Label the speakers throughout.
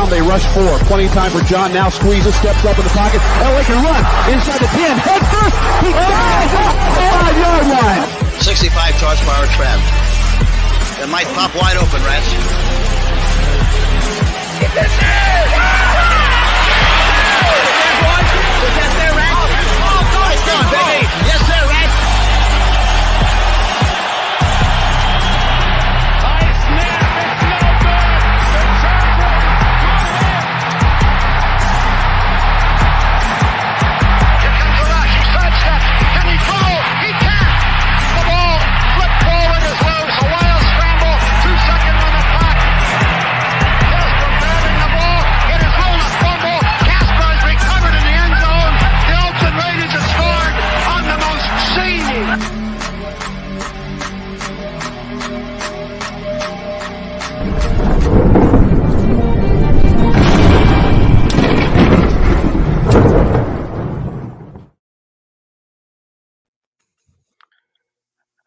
Speaker 1: down. They rush four. Plenty of time for John. Now squeezes, steps up in the pocket. LA can run inside the 10. Head first. He dives off the 5-yard line.
Speaker 2: 65 horsepower trap. That might pop wide open, Rats. Get this there! Is that there, Rats? Nice going, baby. Yes, sir, Rats.
Speaker 3: High snap. It's no good. The Chargers
Speaker 4: Here comes the rush. He sidesteps. Can he throw? He can. The ball flipped forward as loose. A wild scramble. 2 seconds on the clock. Casper grabbing the ball. It is rolled a fumble. Casper has recovered in the end zone. The Oakland Raiders have scored on the most seedy.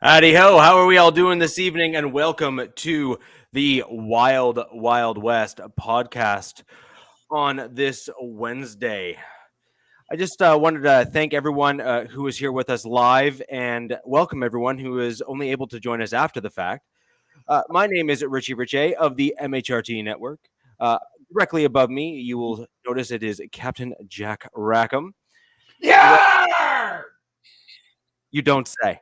Speaker 5: Howdy ho, how are we all doing this evening? And welcome to the Wild Wild West podcast on this Wednesday. I just wanted to thank everyone who is here with us live and welcome everyone who is only able to join us after the fact. My name is Richie Richey of the MHRT Network. Directly above me, you will notice it is Captain Jack Rackham.
Speaker 3: Yeah!
Speaker 5: You don't say.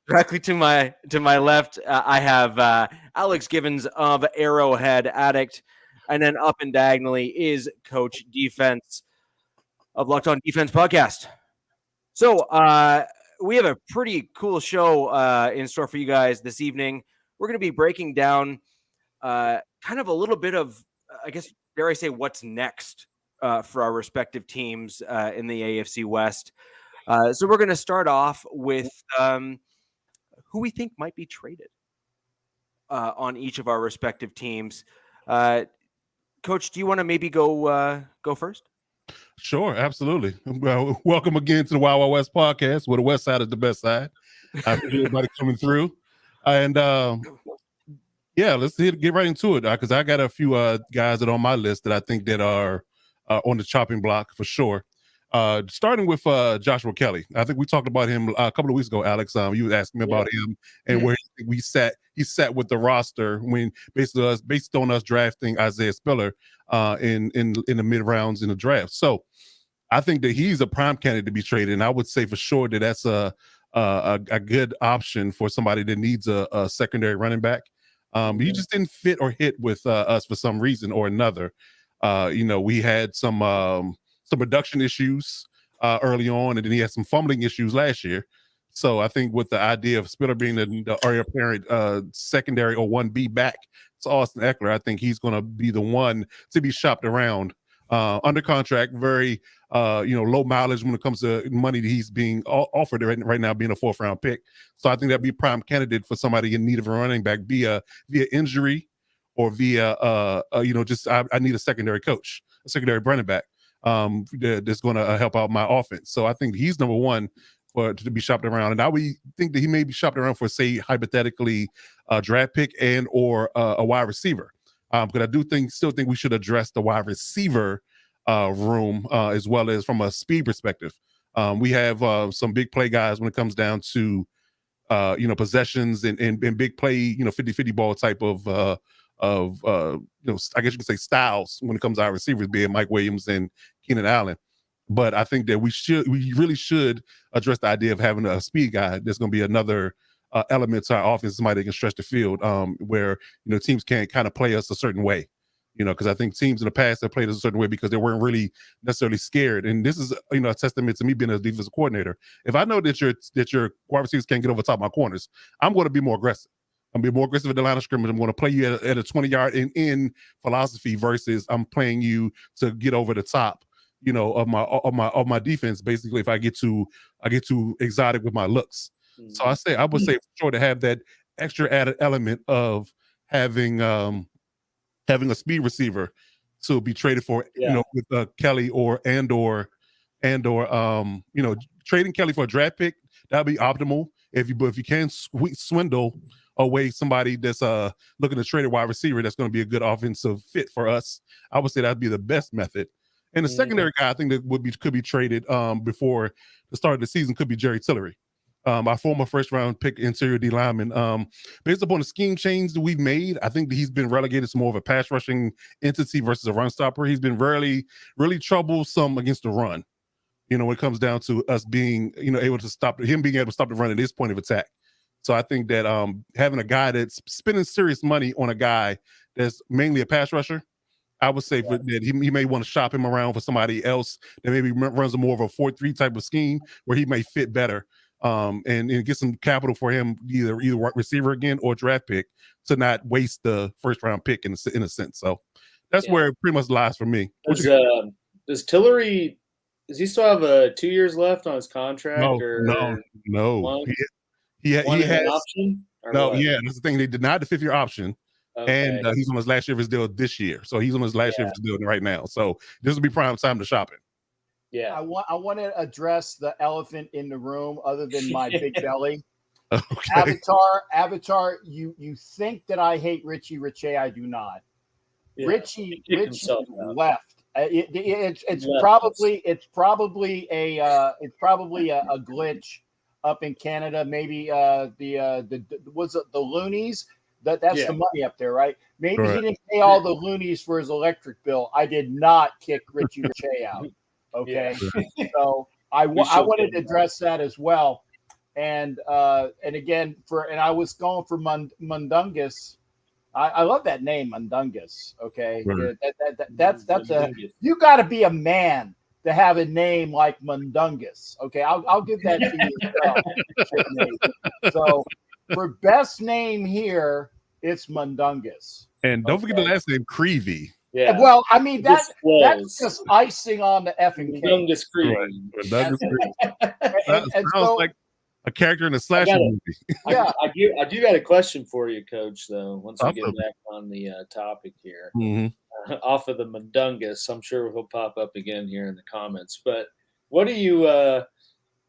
Speaker 5: Directly to my left, I have Alex Givens of Arrowhead Addict, and then up and diagonally is Coach Defense of Locked On Defense Podcast. So we have a pretty cool show in store for you guys this evening. We're going to be breaking down kind of a little bit of, I guess, dare I say, what's next for our respective teams in the AFC West. So we're going to start off with who we think might be traded on each of our respective teams. Coach, do you want to maybe go first?
Speaker 6: Sure, absolutely. Well, welcome again to the Wild Wild West podcast, where the West Side is the best side. I appreciate everybody coming through, and yeah, let's get right into it because I got a few guys that are on my list that I think that are on the chopping block for sure. Starting with Joshua Kelly. I think we talked about him a couple of weeks ago, Alex. You was asking me about him and where he sat with the roster when based on us drafting Isaiah Spiller in the mid rounds in the draft. So I think that he's a prime candidate to be traded, and I would say for sure that that's a good option for somebody that needs a secondary running back. He just didn't fit or hit with us for some reason or another. We had some production issues early on, and then he had some fumbling issues last year. So I think with the idea of Spiller being the heir apparent secondary or 1B back to Austin Eckler, I think he's going to be the one to be shopped around. Under contract, very low mileage when it comes to money that he's being offered right now, being a 4th-round pick. So I think that'd be a prime candidate for somebody in need of a running back via injury or via I need a secondary coach, a secondary running back. That's going to help out my offense. So I think he's number one to be shopped around. And I would think that he may be shopped around for, say, hypothetically, a draft pick and or a wide receiver. Because I still think we should address the wide receiver room as well as from a speed perspective. We have some big play guys when it comes down to possessions and big play, 50-50 ball type of I guess you could say styles when it comes to our receivers, being Mike Williams and Keenan Allen. But I think that we really should address the idea of having a speed guy. There's going to be another element to our offense, somebody that can stretch the field, where teams can kind of play us a certain way. Because I think teams in the past have played us a certain way because they weren't really necessarily scared. And this is a testament to me being a defensive coordinator. If I know that your wide receivers can't get over top of my corners, I'm going to be more aggressive. I'm going to be more aggressive at the line of scrimmage. I'm going to play you at a 20-yard in philosophy versus I'm playing you to get over the top, of my defense. Basically, if I get too exotic with my looks. Mm-hmm. So I would say for sure to have that extra added element of having a speed receiver to be traded for, with Kelly or trading Kelly for a draft pick, that'd be optimal. If you can swindle away somebody that's looking to trade a wide receiver that's going to be a good offensive fit for us, I would say that'd be the best method. And the secondary guy I think that could be traded before the start of the season could be Jerry Tillery. Our former first-round pick interior D lineman. Based upon the scheme change that we've made, I think that he's been relegated to more of a pass-rushing entity versus a run stopper. He's been really troublesome against the run. When it comes down to us being, able to stop him being able to stop the run at this point of attack. So I think that having a guy that's spending serious money on a guy that's mainly a pass rusher, I would say that he may want to shop him around for somebody else that maybe runs a more of a 4-3 type of scheme where he may fit better. And get some capital for him, either receiver again or draft pick, to not waste the first round pick in a sense. So that's where it pretty much lies for me.
Speaker 7: Does Tillery? Does he still have 2 years left on his contract?
Speaker 6: No. He has
Speaker 7: an option.
Speaker 6: That's the thing. They denied the 5th-year option, and he's on his last year of his deal this year. So he's on his last year of his deal right now. So this will be prime time to shop him.
Speaker 7: Yeah,
Speaker 8: I want to address the elephant in the room, other than my big belly.
Speaker 6: Okay.
Speaker 8: Avatar. You think that I hate Richie Riche? I do not.
Speaker 7: Yeah.
Speaker 8: Richie
Speaker 7: left.
Speaker 8: It's probably a glitch up in Canada. Maybe was it the loonies? That's the money up there, right? Maybe he didn't pay all the loonies for his electric bill. I did not kick Richie Riche out. Okay, so I wanted to address that as well, and again I was going for Mundungus. I love that name, Mundungus. Okay, that's you got to be a man to have a name like Mundungus. Okay, I'll give that to you as well. So for best name here, it's Mundungus.
Speaker 6: And don't forget the last name, Creevy.
Speaker 8: Yeah. Well, I mean that's just icing on the effing cake.
Speaker 7: Mundungus Creevy.
Speaker 6: That sounds like a character in a slasher movie.
Speaker 7: Yeah, I do got a question for you, Coach. Though once we get back on the topic here, off of the Mundungus, I'm sure he'll pop up again here in the comments. But what do you,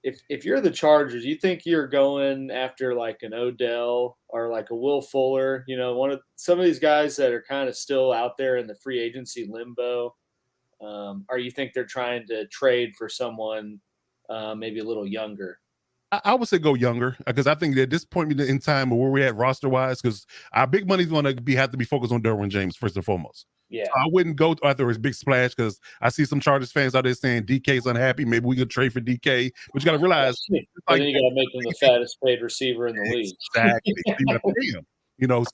Speaker 7: if you're the Chargers, you think you're going after like an Odell or like a Will Fuller? Some of these guys that are kind of still out there in the free agency limbo. Or you think they're trying to trade for someone maybe a little younger?
Speaker 6: I would say go younger, because I think that at this point in time where we're at roster wise, because our big money's going to have to be focused on Derwin James first and foremost.
Speaker 7: Yeah,
Speaker 6: so I wouldn't go after his big splash, because I see some Chargers fans out there saying DK's unhappy. Maybe we could trade for DK, but you got to realize,
Speaker 7: then you got to make him the fattest paid receiver in the league.
Speaker 6: Exactly.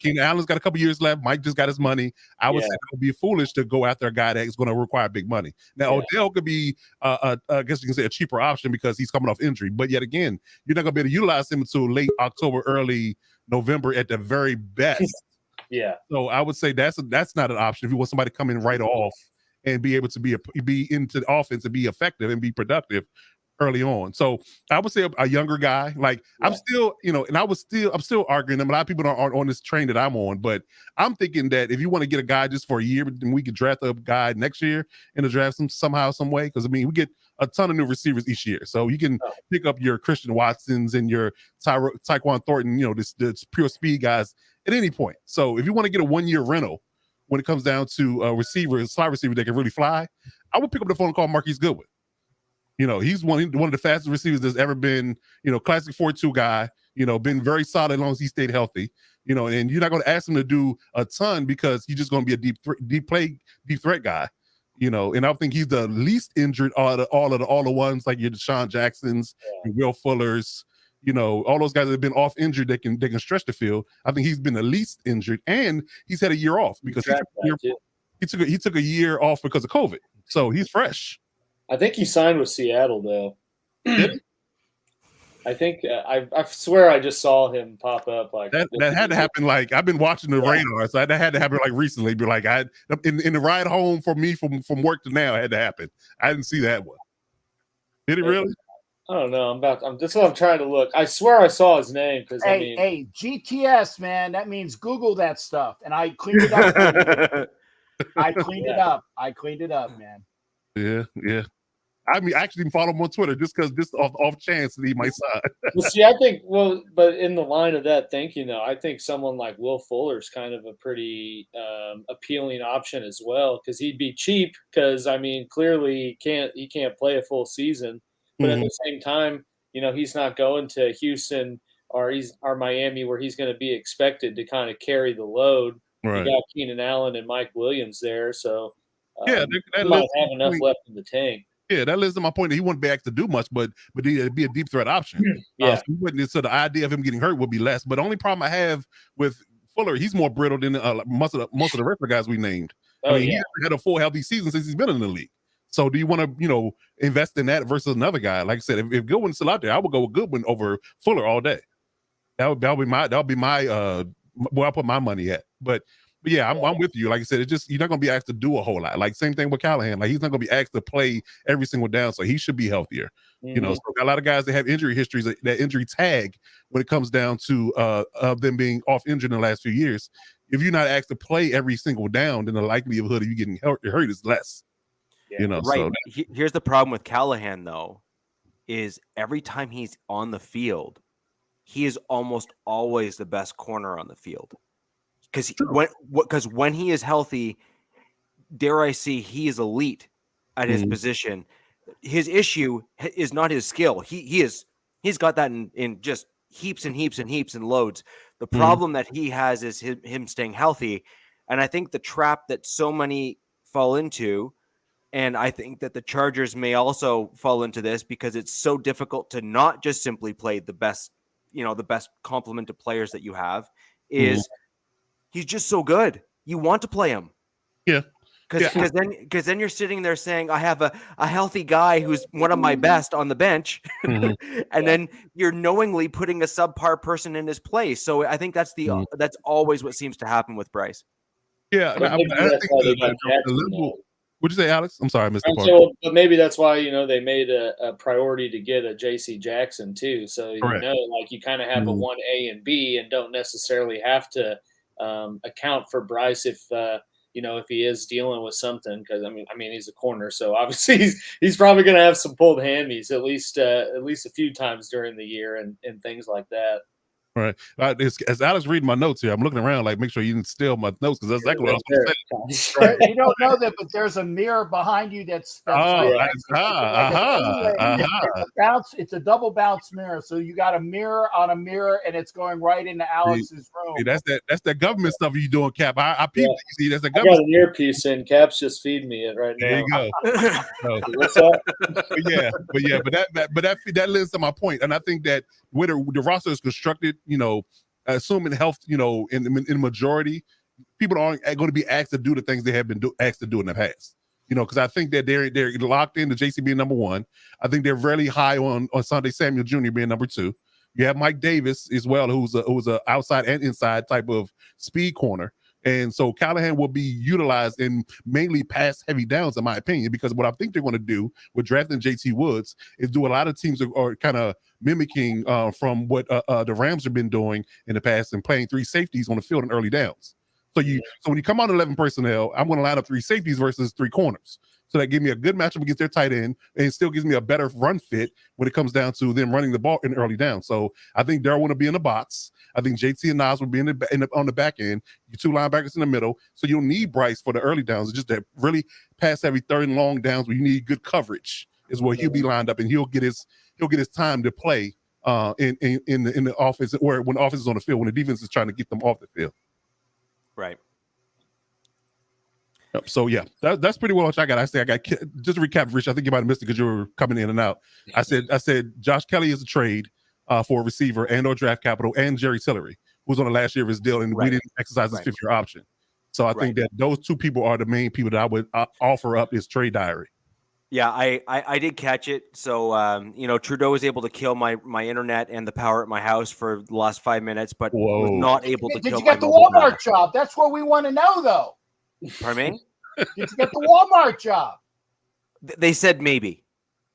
Speaker 6: Keenan Allen's got a couple years left. Mike just got his money. I would say it would be foolish to go after a guy that's going to require big money. Now, Odell could be, I guess you can say, a cheaper option because he's coming off injury. But yet again, you're not going to be able to utilize him until late October, early November at the very best.
Speaker 7: Yeah.
Speaker 6: So I would say that's not an option if you want somebody to come in right off and be able to be into the offense and be effective and be productive early on. So I would say a younger guy. Like I'm still, I'm still arguing them. A lot of people aren't on this train that I'm on, but I'm thinking that if you want to get a guy just for a year, then we could draft a guy next year in the draft somehow, some way. Because we get a ton of new receivers each year, so you can pick up your Christian Watsons and your Tyquan Thornton, this pure speed guys at any point. So if you want to get a 1-year rental when it comes down to a slot receiver that can really fly, I would pick up the phone and call Marquise Goodwin. He's one of the fastest receivers that's ever been, classic 4.2 guy, been very solid as long as he stayed healthy, and you're not going to ask him to do a ton because he's just going to be a deep threat guy, and I think he's the least injured all the ones like your Deshaun Jacksons, your Will Fullers, all those guys that have been off injured, they can stretch the field. I think he's been the least injured, and he's had a year off because he took a year off because of COVID. So he's fresh.
Speaker 7: I think he signed with Seattle, though. I think I swear I just saw him pop up like
Speaker 6: that had to happen. Like I've been watching the radar, so that had to happen like recently. But like in the ride home for me from work to now, it had to happen. I didn't see that one. Did it really?
Speaker 7: I don't know. That's what I'm trying to look. I swear I saw his name because
Speaker 8: hey, GTS, man. That means Google that stuff, and I cleaned it up. I cleaned it up, man.
Speaker 6: Yeah. I mean, I actually even follow him on Twitter just because this off chance that he might sign.
Speaker 7: Well, see, I think but in the line of that thinking, though, I think someone like Will Fuller is kind of a pretty appealing option as well because he'd be cheap. Because I mean, clearly he can't play a full season, but at the same time, he's not going to Houston or Miami where he's going to be expected to kind of carry the load.
Speaker 6: Right.
Speaker 7: You got Keenan Allen and Mike Williams there, so
Speaker 6: that
Speaker 7: he might have enough left in the tank.
Speaker 6: Yeah, that leads to my point that he wouldn't be asked to do much, but he'd be a deep threat option. So the idea of him getting hurt would be less. But the only problem I have with Fuller, he's more brittle than most of the rest of the guys we named. He hasn't had a full healthy season since he's been in the league. So do you want to, invest in that versus another guy? Like I said, if Goodwin's still out there, I would go with Goodwin over Fuller all day. That'll be my where I put my money at. But yeah, I'm with you. Like I said, it's just you're not going to be asked to do a whole lot. Like same thing with Callahan. Like he's not going to be asked to play every single down, so he should be healthier. So a lot of guys that have injury histories, that injury tag when it comes down to them being off injured in the last few years. If you're not asked to play every single down, then the likelihood of you getting hurt is less.
Speaker 5: Right. So here's the problem with Callahan though, is every time he's on the field, he is almost always the best corner on the field. Because when he is healthy, dare I say, he is elite at his position. His issue is not his skill. He's got that in just heaps and heaps and heaps and loads. The problem that he has is him staying healthy. And I think the trap that so many fall into, and I think that the Chargers may also fall into this because it's so difficult to not just simply play the best complement of players that you have is he's just so good. You want to play him.
Speaker 6: Yeah.
Speaker 5: Because then you're sitting there saying, I have a healthy guy who's one of my best on the bench. And then you're knowingly putting a subpar person in his place. So I think that's that's always what seems to happen with Bryce.
Speaker 6: Yeah. I think the level. What'd you say, Alex? I'm sorry, I missed the part.
Speaker 7: But maybe that's why they made a priority to get a J.C. Jackson too. So you kind of have a 1A and B, and don't necessarily have to account for Bryce if he is dealing with something. Because I mean he's a corner, so obviously he's probably going to have some pulled hammies at least a few times during the year and things like that.
Speaker 6: Right. As Alex reading my notes here, I'm looking around like make sure you didn't steal my notes because that's exactly what I was going to say.
Speaker 8: You don't know that, but there's a mirror behind you that's it's a double bounce mirror. So you got a mirror on a mirror, and it's going right into Alex's room.
Speaker 6: That's that government stuff you doing, Cap. I peeped it. You see, that's the
Speaker 7: government. I got an earpiece in. Cap's just feeding me it right now.
Speaker 6: There you go.
Speaker 7: What's up?
Speaker 6: But that leads to my point, and I think that where the roster is constructed, assuming health, in the majority, people aren't going to be asked to do the things they have been asked to do in the past. Because I think that they're locked into JC being number one. I think they're really high on Sunday Samuel Jr. being number two. You have Mike Davis as well, who's a outside and inside type of speed corner. And so Callahan will be utilized in mainly pass heavy downs, in my opinion, because what I think they're going to do with drafting JT Woods is do a lot of teams are kind of mimicking from what the Rams have been doing in the past and playing three safeties on the field in early downs. So when you come out 11 personnel, I'm going to line up three safeties versus three corners. So that gives me a good matchup against their tight end, and it still gives me a better run fit when it comes down to them running the ball in early down. So I think Darryl want to be in the box. I think JT and Nas will be on the back end. You two linebackers in the middle. So you'll need Bryce for the early downs. It's just that really pass heavy third and long downs where you need good coverage is where he'll be lined up, and he'll get his time to play in the offense, or when the offense is on the field, when the defense is trying to get them off the field.
Speaker 5: Right.
Speaker 6: So yeah, that's pretty well what I got. Just to recap, Rich. I think you might have missed it because you were coming in and out. I said Josh Kelly is a trade for a receiver and/or draft capital, and Jerry Tillery, who's on the last year of his deal, and we didn't exercise his fifth-year option. So I think that those two people are the main people that I would offer up his trade diary.
Speaker 5: Yeah, I did catch it. So Trudeau was able to kill my internet and the power at my house for the last 5 minutes, but was not able to.
Speaker 8: Did you get the Walmart job? That's what we want to know, though.
Speaker 5: Pardon me?
Speaker 8: Did you get the Walmart job?
Speaker 5: They said maybe.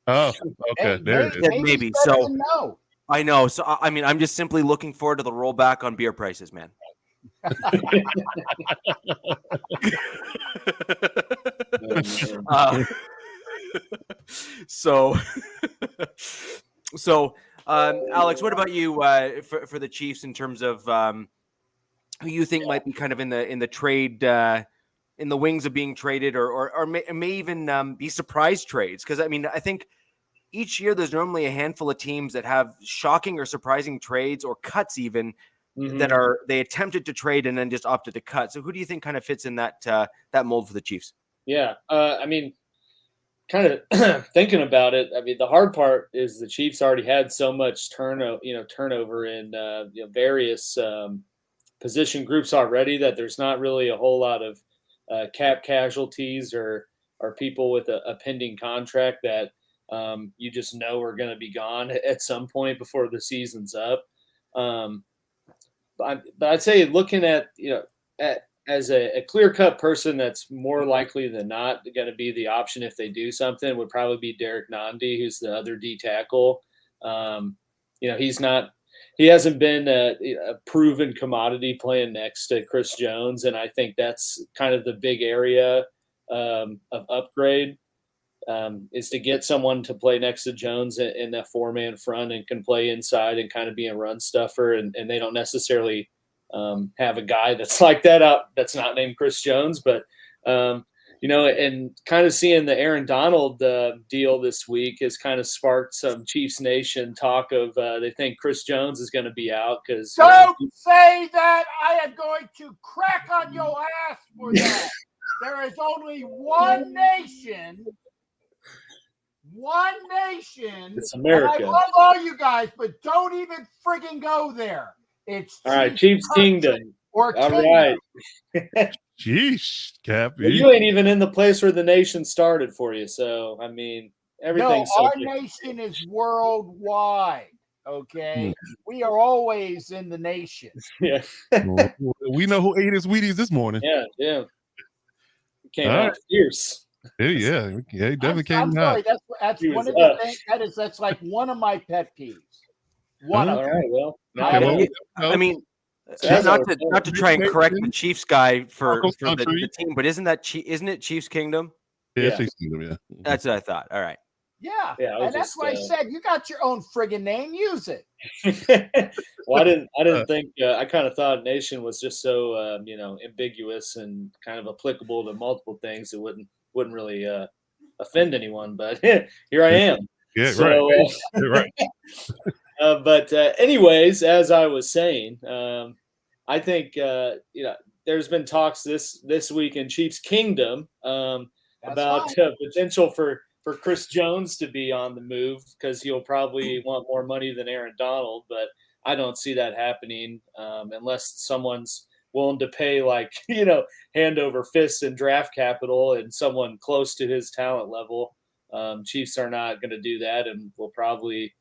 Speaker 6: Oh, okay. There it is.
Speaker 5: Maybe. So no. I know. So I mean, I'm just simply looking forward to the rollback on beer prices, man. So, Alex, what about you for the Chiefs in terms of who you think might be kind of in the trade, in the wings of being traded, or may even be surprise trades? Because I mean, I think each year there's normally a handful of teams that have shocking or surprising trades or cuts even that they attempted to trade and then just opted to cut. So who do you think kind of fits in that mold for the Chiefs?
Speaker 7: Yeah, I mean, kind of thinking about it, I mean, the hard part is the Chiefs already had so much turnover in various position groups already that there's not really a whole lot of cap casualties or people with a pending contract that you just know are going to be gone at some point before the season's up. But I'd say looking at as a clear-cut person that's more likely than not going to be the option if they do something would probably be Derek Nandi, who's the other D tackle. He hasn't been a proven commodity playing next to Chris Jones, and I think that's kind of the big area of upgrade is to get someone to play next to Jones in that four-man front and can play inside and kind of be a run stuffer, and they don't necessarily have a guy that's like that out that's not named Chris Jones, but and kind of seeing the Aaron Donald deal this week has kind of sparked some Chiefs Nation talk of they think Chris Jones is going to be out because
Speaker 8: don't say that. I am going to crack on your ass for that. There is only one nation.
Speaker 7: It's America.
Speaker 8: And I love all you guys, but don't even friggin' go there. It's
Speaker 7: all right, Chiefs Kingdom.
Speaker 8: Or
Speaker 7: all
Speaker 8: Kingdom.
Speaker 7: right.
Speaker 6: Jeez, Cappy.
Speaker 7: Well, you ain't even in the place where the nation started for you. So, I mean, everything's
Speaker 8: our nation is worldwide. Okay. We are always in the nation.
Speaker 7: Yeah.
Speaker 6: We know who ate his Wheaties this morning.
Speaker 7: Yeah. Came out fierce.
Speaker 6: Yeah, he definitely came
Speaker 8: I'm
Speaker 6: out.
Speaker 8: sorry, that's one of the things that's like one of my pet peeves.
Speaker 7: All right, well,
Speaker 5: I mean, not to try and correct the Chiefs guy for the team, but isn't it Chiefs Kingdom?
Speaker 6: Yeah, Chiefs Kingdom. Yeah,
Speaker 5: that's what I thought. All right.
Speaker 8: Yeah, and that's why I said you got your own friggin' name. Use it.
Speaker 7: Well, I didn't think. I kind of thought nation was just so ambiguous and kind of applicable to multiple things. It wouldn't really offend anyone. But here I am.
Speaker 6: Yeah, so, right.
Speaker 7: But anyways, as I was saying, I think there's been talks this week in Chiefs Kingdom about potential for Chris Jones to be on the move because he'll probably want more money than Aaron Donald, but I don't see that happening unless someone's willing to pay hand over fist in draft capital and someone close to his talent level. Chiefs are not going to do that, and we'll probably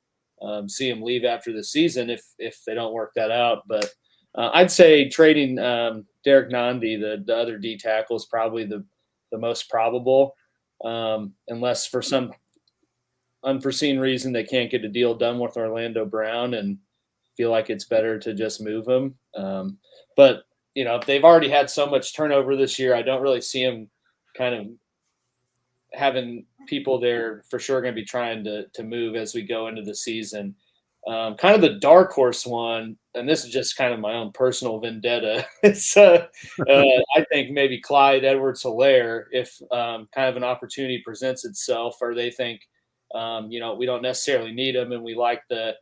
Speaker 7: see him leave after the season if they don't work that out. But I'd say trading Derek Nandi, the other D tackle, is probably the most probable. Unless for some unforeseen reason they can't get a deal done with Orlando Brown and feel like it's better to just move him. But they've already had so much turnover this year. I don't really see them kind of having people there for sure going to be trying to move as we go into the season. Kind of the dark horse one, and this is just kind of my own personal vendetta. It's I think maybe Clyde Edwards-Helaire, if kind of an opportunity presents itself, or they think we don't necessarily need him and we like the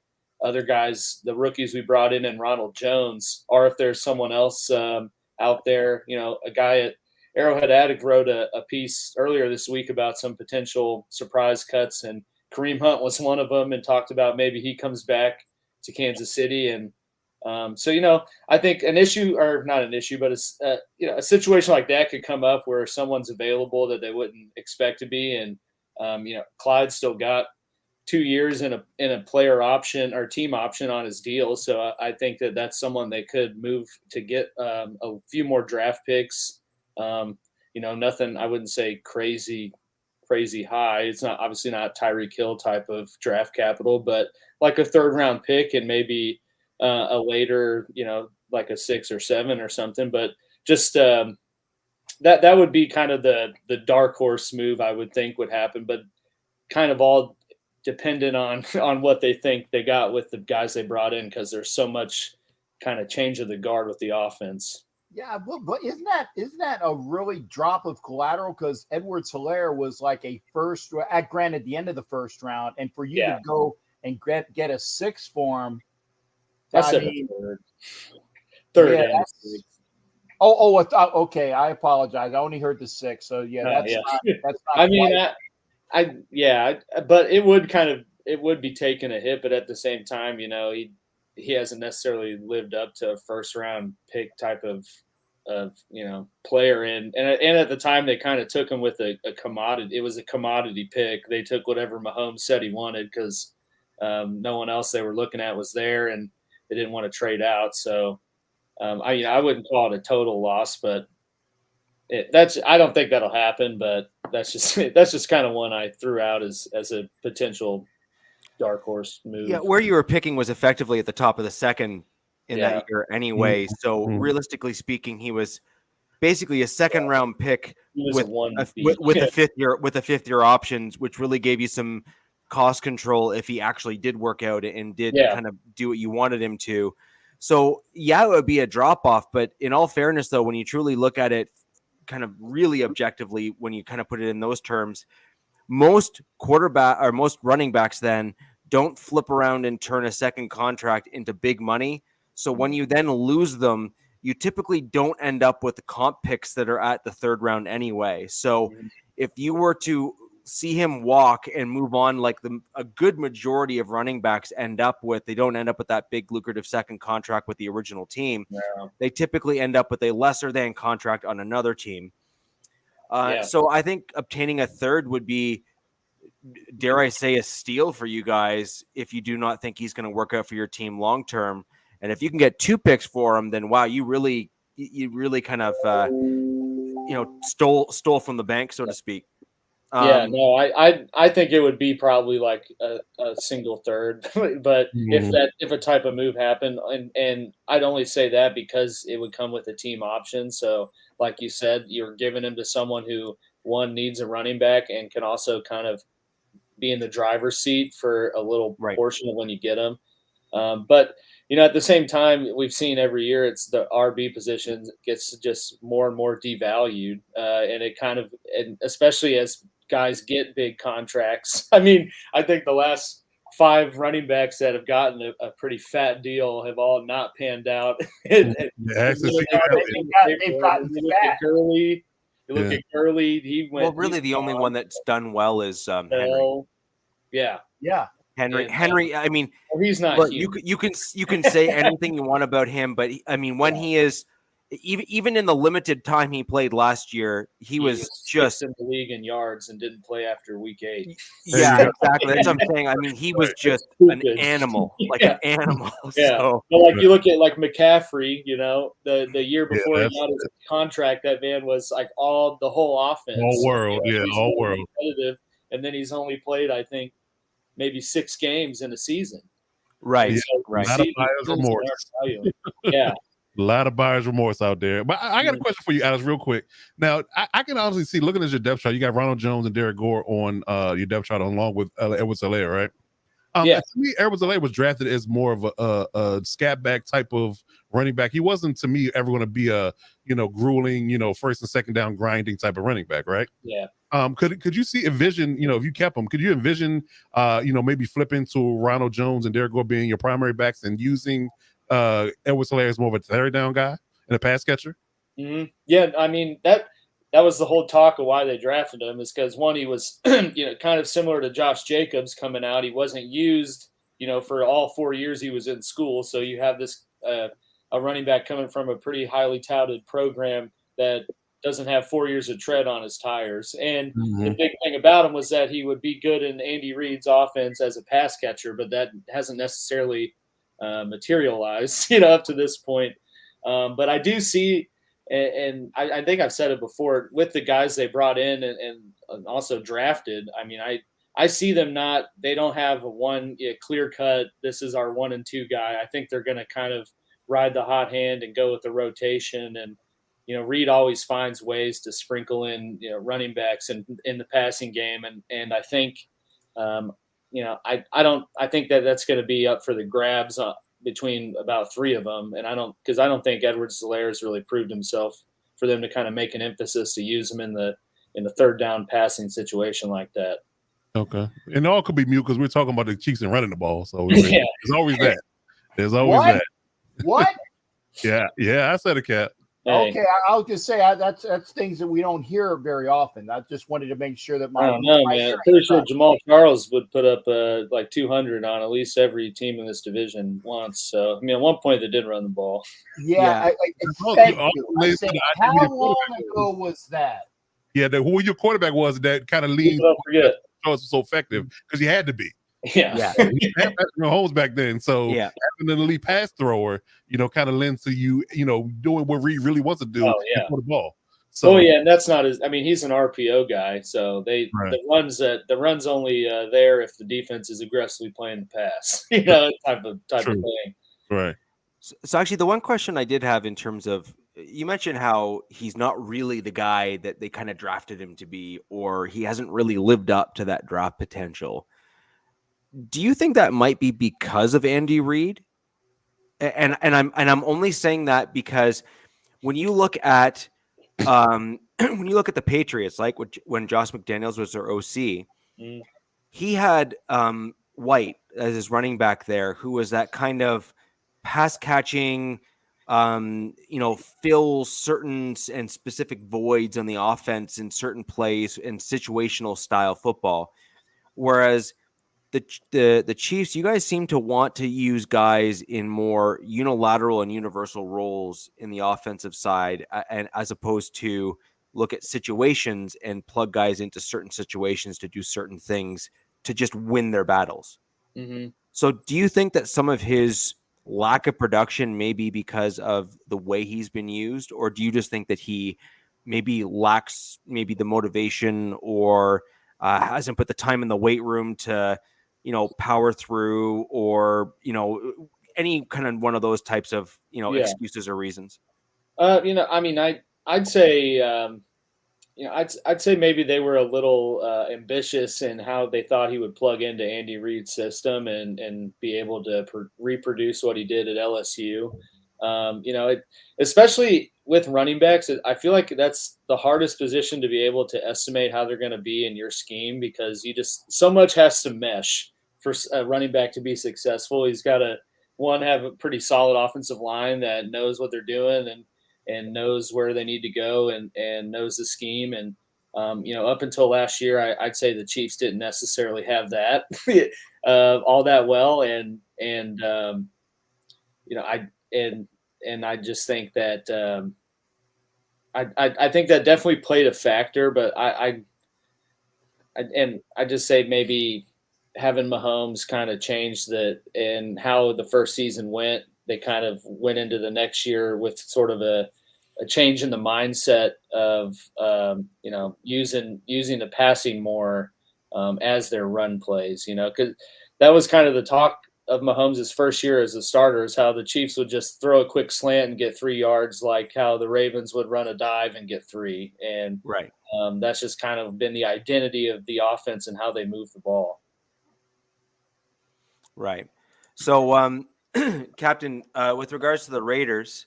Speaker 7: other guys, the rookies we brought in and Ronald Jones, or if there's someone else out there, a guy at Arrowhead Addict wrote a piece earlier this week about some potential surprise cuts, and Kareem Hunt was one of them, and talked about maybe he comes back to Kansas City. And so, I think an issue, or not an issue, but a situation like that could come up where someone's available that they wouldn't expect to be. And, Clyde's still got 2 years in a player option or team option on his deal. So I think that's someone they could move to get a few more draft picks. Nothing, I wouldn't say crazy high. It's not obviously not Tyreek Hill type of draft capital, but like a third round pick and maybe a later, like a 6 or 7 or something. But just that would be kind of the dark horse move I would think would happen. But kind of all dependent on what they think they got with the guys they brought in, because there's so much kind of change of the guard with the offense.
Speaker 8: Yeah, but isn't that a really drop of collateral? Because Edwards-Helaire was like a first, granted the end of the first round, and for you to go and get a 6 for him,
Speaker 7: That's third
Speaker 8: yeah,
Speaker 7: and 6.
Speaker 8: Okay. I apologize. I only heard the 6. So that's not.
Speaker 7: I mean, but it would be taking a hit, but at the same time, he hasn't necessarily lived up to a first round pick type of player. And at the time they kind of took him with a commodity. It was a commodity pick. They took whatever Mahomes said he wanted, because no one else they were looking at was there, and they didn't want to trade out. So I wouldn't call it a total loss, but I don't think that'll happen. But that's just kind of one I threw out as a potential dark horse move.
Speaker 5: Yeah, where you were picking was effectively at the top of the second in that year anyway. So realistically speaking, he was basically a second round pick with a fifth year options, which really gave you some cost control if he actually did work out and did kind of do what you wanted him to. So it would be a drop off. But in all fairness, though, when you truly look at it kind of really objectively, when you kind of put it in those terms, most running backs then don't flip around and turn a second contract into big money. So when you then lose them, you typically don't end up with the comp picks that are at the third round anyway. So if you were to see him walk and move on, like a good majority of running backs end up with, they don't end up with that big lucrative second contract with the original team. Yeah. They typically end up with a lesser than contract on another team. So I think obtaining a third would be, dare I say, a steal for you guys if you do not think he's going to work out for your team long term. And if you can get 2 picks for him, then wow, you really kind of stole from the bank, so to speak.
Speaker 7: I think it would be probably like a single third, but if a type of move happened, and I'd only say that because it would come with a team option. So like you said, you're giving him to someone who, one, needs a running back and can also kind of be in the driver's seat for a little portion of when you get them. But at the same time, we've seen every year it's the RB position gets just more and more devalued, and it kind of, and especially as guys get big contracts. I mean, I think the last 5 running backs that have gotten a pretty fat deal have all not panned out.
Speaker 8: They've gotten fat.
Speaker 7: Gurley. You look at Gurley. He went.
Speaker 5: Well, really, the only one that's done well is Henry.
Speaker 7: Yeah.
Speaker 5: Henry. I mean,
Speaker 7: he's not.
Speaker 5: Look, you can say anything you want about him, but I mean, when he is, even in the limited time he played last year, he was just
Speaker 7: in the league in yards and didn't play after week 8.
Speaker 5: Yeah, exactly. That's what I'm saying. I mean, he was just an animal, an animal.
Speaker 7: Yeah.
Speaker 5: So,
Speaker 7: but you look at McCaffrey, the year before he got his contract, that man was like the whole offense,
Speaker 6: all world, all world
Speaker 7: competitive, and then he's only played, I think, maybe 6 games in a season.
Speaker 5: Right.
Speaker 7: So,
Speaker 5: right.
Speaker 6: A lot of buyer's remorse.
Speaker 7: Yeah.
Speaker 6: A lot of buyer's remorse out there. But I got a question for you, Alex, real quick. Now, I can honestly see, looking at your depth chart, you got Ronald Jones and Derek Gore on your depth chart along with Edwards-Helaire, right? To me, Edwards-Helaire was drafted as more of a scat back type of running back. He wasn't, to me, ever going to be a grueling, first and second down grinding type of running back, right?
Speaker 7: Yeah.
Speaker 6: Could you envision, if you kept him, could you envision, maybe flipping to Ronald Jones and Derek Gore being your primary backs and using Edwards-Helaire as more of a third down guy and a pass catcher?
Speaker 7: Mm-hmm. Yeah, I mean that was the whole talk of why they drafted him, is because one, he was kind of similar to Josh Jacobs coming out. He wasn't used for all 4 years he was in school, so you have this a running back coming from a pretty highly touted program that doesn't have 4 years of tread on his tires. And the big thing about him was that he would be good in Andy Reid's offense as a pass catcher, but that hasn't necessarily materialized, up to this point. But I do see, and I think I've said it before, with the guys they brought in and also drafted, I mean, I see them they don't have one clear cut, this is our 1 and 2 guy. I think they're going to kind of ride the hot hand and go with the rotation. And, Reid always finds ways to sprinkle in, running backs in the passing game. And I think I think that's going to be up for the grabs between about three of them. And I don't think Edwards-Helaire has really proved himself for them to kind of make an emphasis to use him in the third down passing situation like that.
Speaker 6: Okay. And it all could be mute because we're talking about the Chiefs and running the ball. So there's always that. There's always that.
Speaker 8: What?
Speaker 6: Yeah, I said a Cap.
Speaker 8: Okay, I'll just say that's things that we don't hear very often. I just wanted to make sure that
Speaker 7: I don't know, man. I'm pretty sure Jamal Charles would put up like 200 on at least every team in this division once. So I mean, at one point they did run the ball.
Speaker 8: Yeah. Thank you. How long ago was that?
Speaker 6: Yeah, who your quarterback was that kind of leaned.
Speaker 7: Don't forget.
Speaker 6: Was so effective because he had to be.
Speaker 7: Yeah.
Speaker 6: He had Patrick Mahomes back then. So having an elite pass thrower, kind of lends to you, doing what Reed really wants to do for the ball. So
Speaker 7: and that's not he's an RPO guy. So the run's only there if the defense is aggressively playing the pass, type of thing.
Speaker 6: Right.
Speaker 5: So actually the one question I did have in terms of, you mentioned how he's not really the guy that they kind of drafted him to be, or he hasn't really lived up to that draft potential. Do you think that might be because of Andy Reid? And I'm only saying that because when you look at the Patriots, like when Josh McDaniels was their OC, he had White as his running back there, who was that kind of pass catching, fill certain and specific voids on the offense in certain plays and situational style football. Whereas the Chiefs, you guys seem to want to use guys in more unilateral and universal roles in the offensive side, and as opposed to look at situations and plug guys into certain situations to do certain things to just win their battles.
Speaker 7: Mm-hmm.
Speaker 5: So do you think that some of his lack of production may be because of the way he's been used, or do you just think that he maybe lacks maybe the motivation or hasn't put the time in the weight room to, power through, or, any kind of one of those types of, excuses or reasons?
Speaker 7: I'd say, I'd say maybe they were a little ambitious in how they thought he would plug into Andy Reid's system and be able to reproduce what he did at LSU. Especially with running backs, I feel like that's the hardest position to be able to estimate how they're going to be in your scheme, because so much has to mesh for a running back to be successful. He's got to, have a pretty solid offensive line that knows what they're doing and knows where they need to go and knows the scheme. And, up until last year, I'd say the Chiefs didn't necessarily have that all that well. I just think that I think that definitely played a factor, but I just say maybe having Mahomes kind of changed and how the first season went. They kind of went into the next year with sort of a change in the mindset of using the passing more as their run plays. Because that was kind of the talk of Mahomes' first year as a starter, is how the Chiefs would just throw a quick slant and get 3 yards, like how the Ravens would run a dive and get 3. And
Speaker 5: right.
Speaker 7: That's just kind of been the identity of the offense and how they move the ball.
Speaker 5: Right. So, Captain, with regards to the Raiders,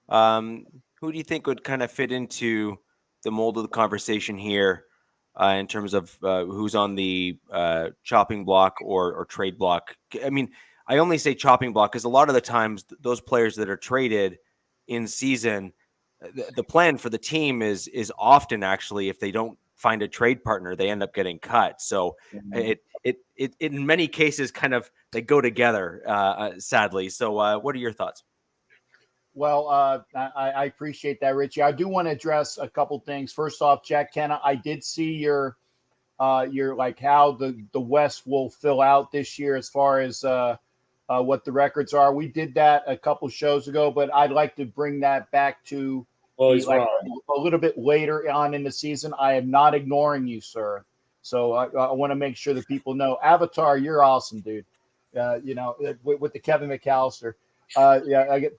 Speaker 5: who do you think would kind of fit into the mold of the conversation here in terms of who's on the chopping block or trade block? I mean, I only say chopping block because a lot of the times those players that are traded in season, the plan for the team is often actually, if they don't find a trade partner, they end up getting cut. So it in many cases kind of they go together, sadly. So what are your thoughts?
Speaker 8: Well, I appreciate that, Richie. I do want to address a couple things. First off, Jack Kenna, I did see your like how the West will fill out this year as far as what the records are. We did that a couple shows ago, but I'd like to bring that back to a little bit later on in the season. I am not ignoring you, sir. So I want to make sure that people know. Avatar, you're awesome, dude. With the Kevin McAllister.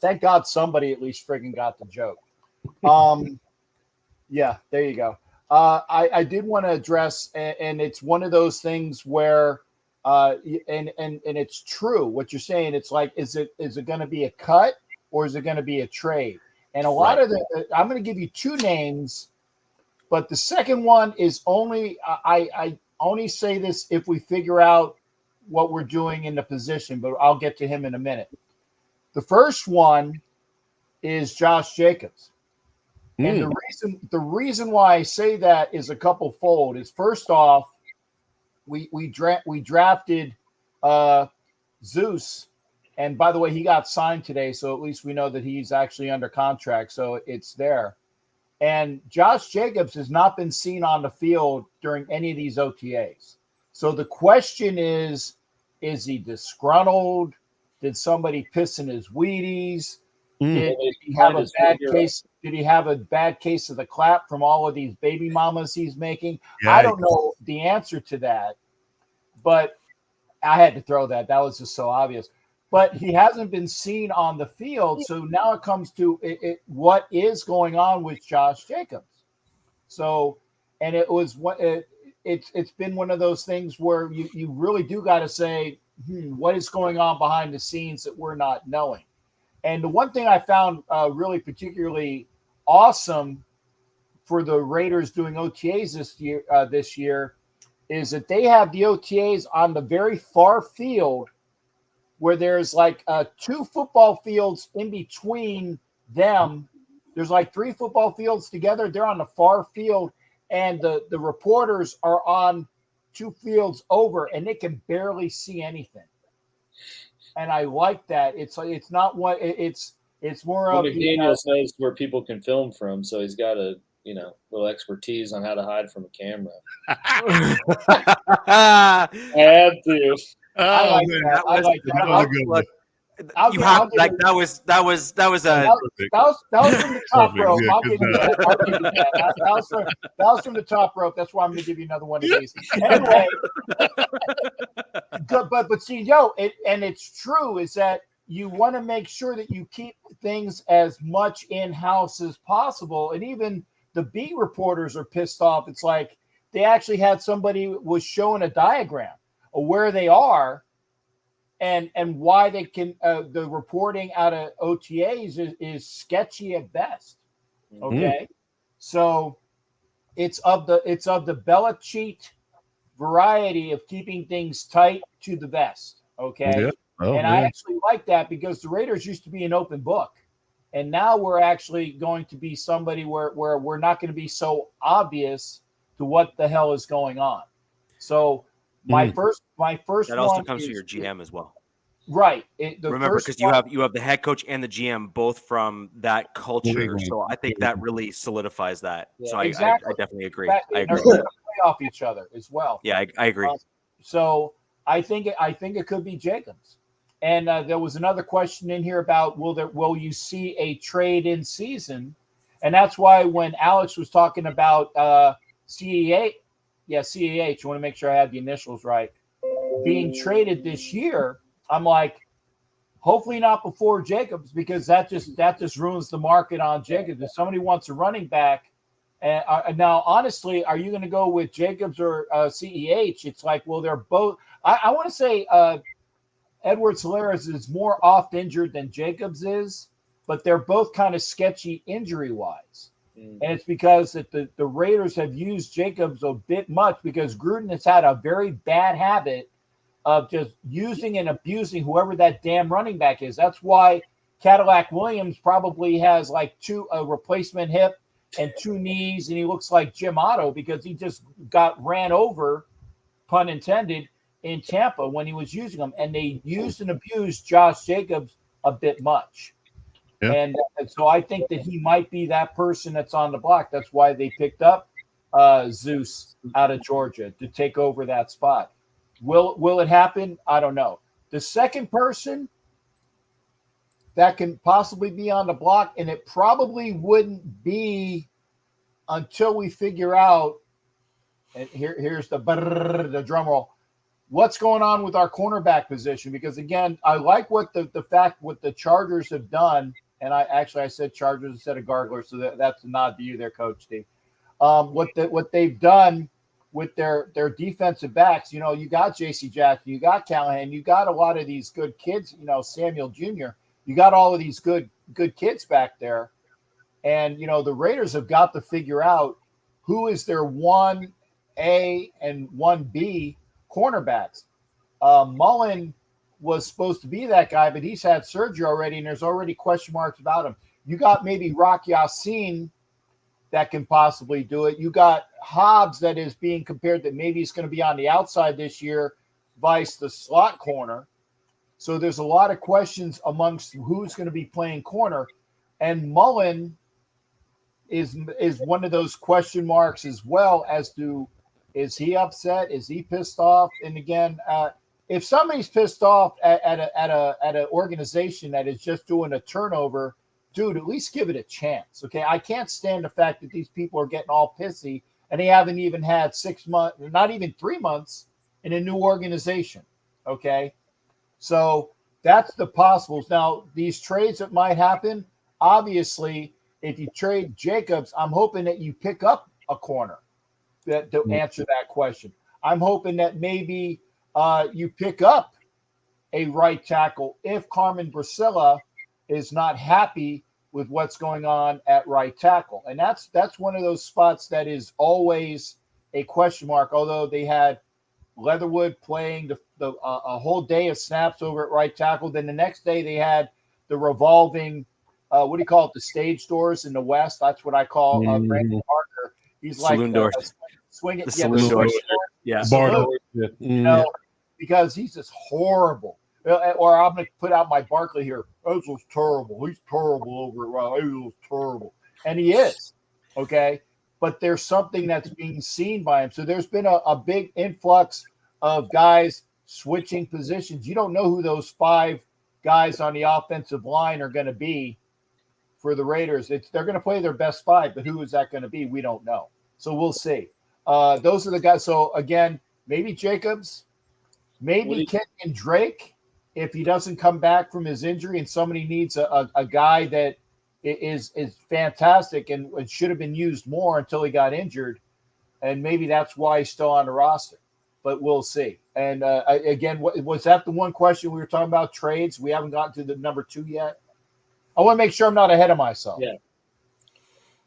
Speaker 8: Thank God somebody at least friggin' got the joke. Yeah, there you go. I did want to address, and it's one of those things where, and it's true what you're saying. It's like, is it going to be a cut or is it going to be a trade? And a lot of I'm going to give you two names, but the second one is only I only say this if we figure out what we're doing in the position, but I'll get to him in a minute. The first one is Josh Jacobs. And the reason why I say that is a couple fold. Is first off, we drafted Zeus, and by the way, he got signed today, so at least we know that he's actually under contract, so it's there. And Josh Jacobs has not been seen on the field during any of these OTAs. So the question is he disgruntled? Did somebody piss in his Wheaties? Did he have a bad case? Did he have a bad case of the clap from all of these baby mamas he's making? Yikes. I don't know the answer to that, but I had to throw that. That was just so obvious. But he hasn't been seen on the field, so now it comes to what is going on with Josh Jacobs. So, and it was it's been one of those things where you really do got to say, what is going on behind the scenes that we're not knowing. And the one thing I found really particularly awesome for the Raiders doing OTAs this year is that they have the OTAs on the very far field where there's like 2 football fields in between them. There's like 3 football fields together. They're on the far field, and the reporters are on 2 fields over, and they can barely see anything. And I like that. It's not what it's more of.
Speaker 7: McDaniels knows where people can film from, so he's got a little expertise on how to hide from a camera. I had to.
Speaker 5: I like that. I like that. That was
Speaker 8: from the top rope. I'll give you that. That was from the top rope. That's why I'm going to give you another one of these. Anyway, but see, it's true is that you want to make sure that you keep things as much in-house as possible, and even the beat reporters are pissed off. It's like they actually had somebody was showing a diagram of where they are. And why they can the reporting out of OTAs is sketchy at best. Okay, so it's of the Belichick variety of keeping things tight to the vest. Okay, I actually like that because the Raiders used to be an open book, and now we're actually going to be somebody where we're not going to be so obvious to what the hell is going on. So. My first
Speaker 5: that also comes from your GM as well,
Speaker 8: right?
Speaker 5: Remember, because you have the head coach and the GM both from that culture, so I think that really solidifies that. Yeah, so I definitely agree.
Speaker 8: Exactly.
Speaker 5: I agree.
Speaker 8: They're going to play off each other as well.
Speaker 5: Yeah, I agree.
Speaker 8: So I think it could be Jacobs. And there was another question in here about will you see a trade in season? And that's why when Alex was talking about CEH. Yeah, CEH. I want to make sure I have the initials right. Being traded this year, I'm like, hopefully not before Jacobs, because that just ruins the market on Jacobs. If somebody wants a running back, now honestly, are you going to go with Jacobs or CEH? It's like, well, they're both. I want to say Edwards-Helaire is more oft injured than Jacobs is, but they're both kind of sketchy injury-wise. And it's because that the Raiders have used Jacobs a bit much because Gruden has had a very bad habit of just using and abusing whoever that damn running back is. That's why Cadillac Williams probably has like a replacement hip and 2 knees, and he looks like Jim Otto because he just got ran over, pun intended, in Tampa when he was using them. And they used and abused Josh Jacobs a bit much. Yeah. And so I think that he might be that person that's on the block. That's why they picked up Zeus out of Georgia to take over that spot. Will it happen? I don't know. The second person that can possibly be on the block, and it probably wouldn't be until we figure out, and here's the drum roll, what's going on with our cornerback position. Because, again, I like what the Chargers have done. And I said Chargers instead of Garglers, so that's a nod to you there, Coach D. what they've done with their defensive backs. You got J.C. Jackson, you got Callahan, you got a lot of these good kids. Samuel Jr. You got all of these good kids back there, and the Raiders have got to figure out who is their 1A and 1B cornerbacks. Mullen was supposed to be that guy, but he's had surgery already, and there's already question marks about him. You got maybe Rock Yassin that can possibly do it. You got Hobbs that is being compared that maybe he's going to be on the outside this year, vice the slot corner. So there's a lot of questions amongst who's going to be playing corner. And Mullen is one of those question marks as well as to, is he upset? Is he pissed off? And again, if somebody's pissed off at an organization that is just doing a turnover, dude, at least give it a chance. Okay. I can't stand the fact that these people are getting all pissy and they haven't even had 6 months, not even 3 months in a new organization. Okay. So that's the possibles. Now, these trades that might happen, obviously, if you trade Jacobs, I'm hoping that you pick up a corner to answer that question. I'm hoping that maybe you pick up a right tackle if Carmen Brasilla is not happy with what's going on at right tackle. And that's one of those spots that is always a question mark, although they had Leatherwood playing a whole day of snaps over at right tackle. Then the next day they had the revolving, what do you call it, the stage doors in the West. That's what I call Brandon Parker. He's
Speaker 5: saloon
Speaker 8: like
Speaker 5: doors.
Speaker 8: Swing it.
Speaker 5: The saloon doors. Yeah.
Speaker 8: Because he's just horrible. Or I'm going to put out my Barkley here. This was terrible. He's terrible over it. Wow, he was terrible. And he is. Okay. But there's something that's being seen by him. So there's been a big influx of guys switching positions. You don't know who those 5 guys on the offensive line are going to be for the Raiders. They're going to play their best 5, but who is that going to be? We don't know. So we'll see. Those are the guys. So again, maybe Jacobs, maybe Kenyon Drake, if he doesn't come back from his injury and somebody needs a guy that is fantastic and should have been used more until he got injured. And maybe that's why he's still on the roster, but we'll see. And again, was that the one question we were talking about, trades? We haven't gotten to the number 2 yet. I want to make sure I'm not ahead of myself.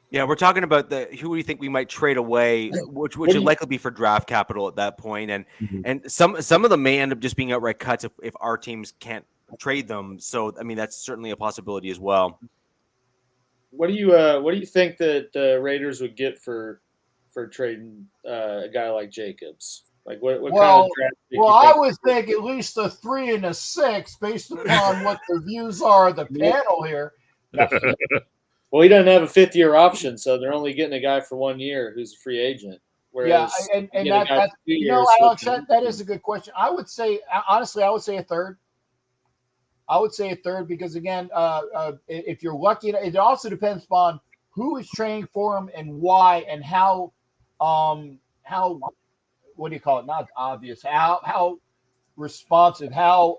Speaker 5: Yeah, we're talking about who do you think we might trade away, which would likely be for draft capital at that point, and some of them may end up just being outright cuts if our teams can't trade them. So I mean that's certainly a possibility as well.
Speaker 7: What do you think that the Raiders would get for trading a guy like Jacobs? Like what kind of draft pick?
Speaker 8: Well, I would think at least a 3 and a 6 based upon what the views are of the panel here.
Speaker 7: Well, he doesn't have a 5th-year option, so they're only getting a guy for 1 year who's a free agent. Whereas,
Speaker 8: and that's Alex, that is a good question. I would say, honestly, a 3rd. I would say a 3rd because, again, if you're lucky, it also depends upon who is training for him and why and how what do you call it? Not obvious. How responsive, how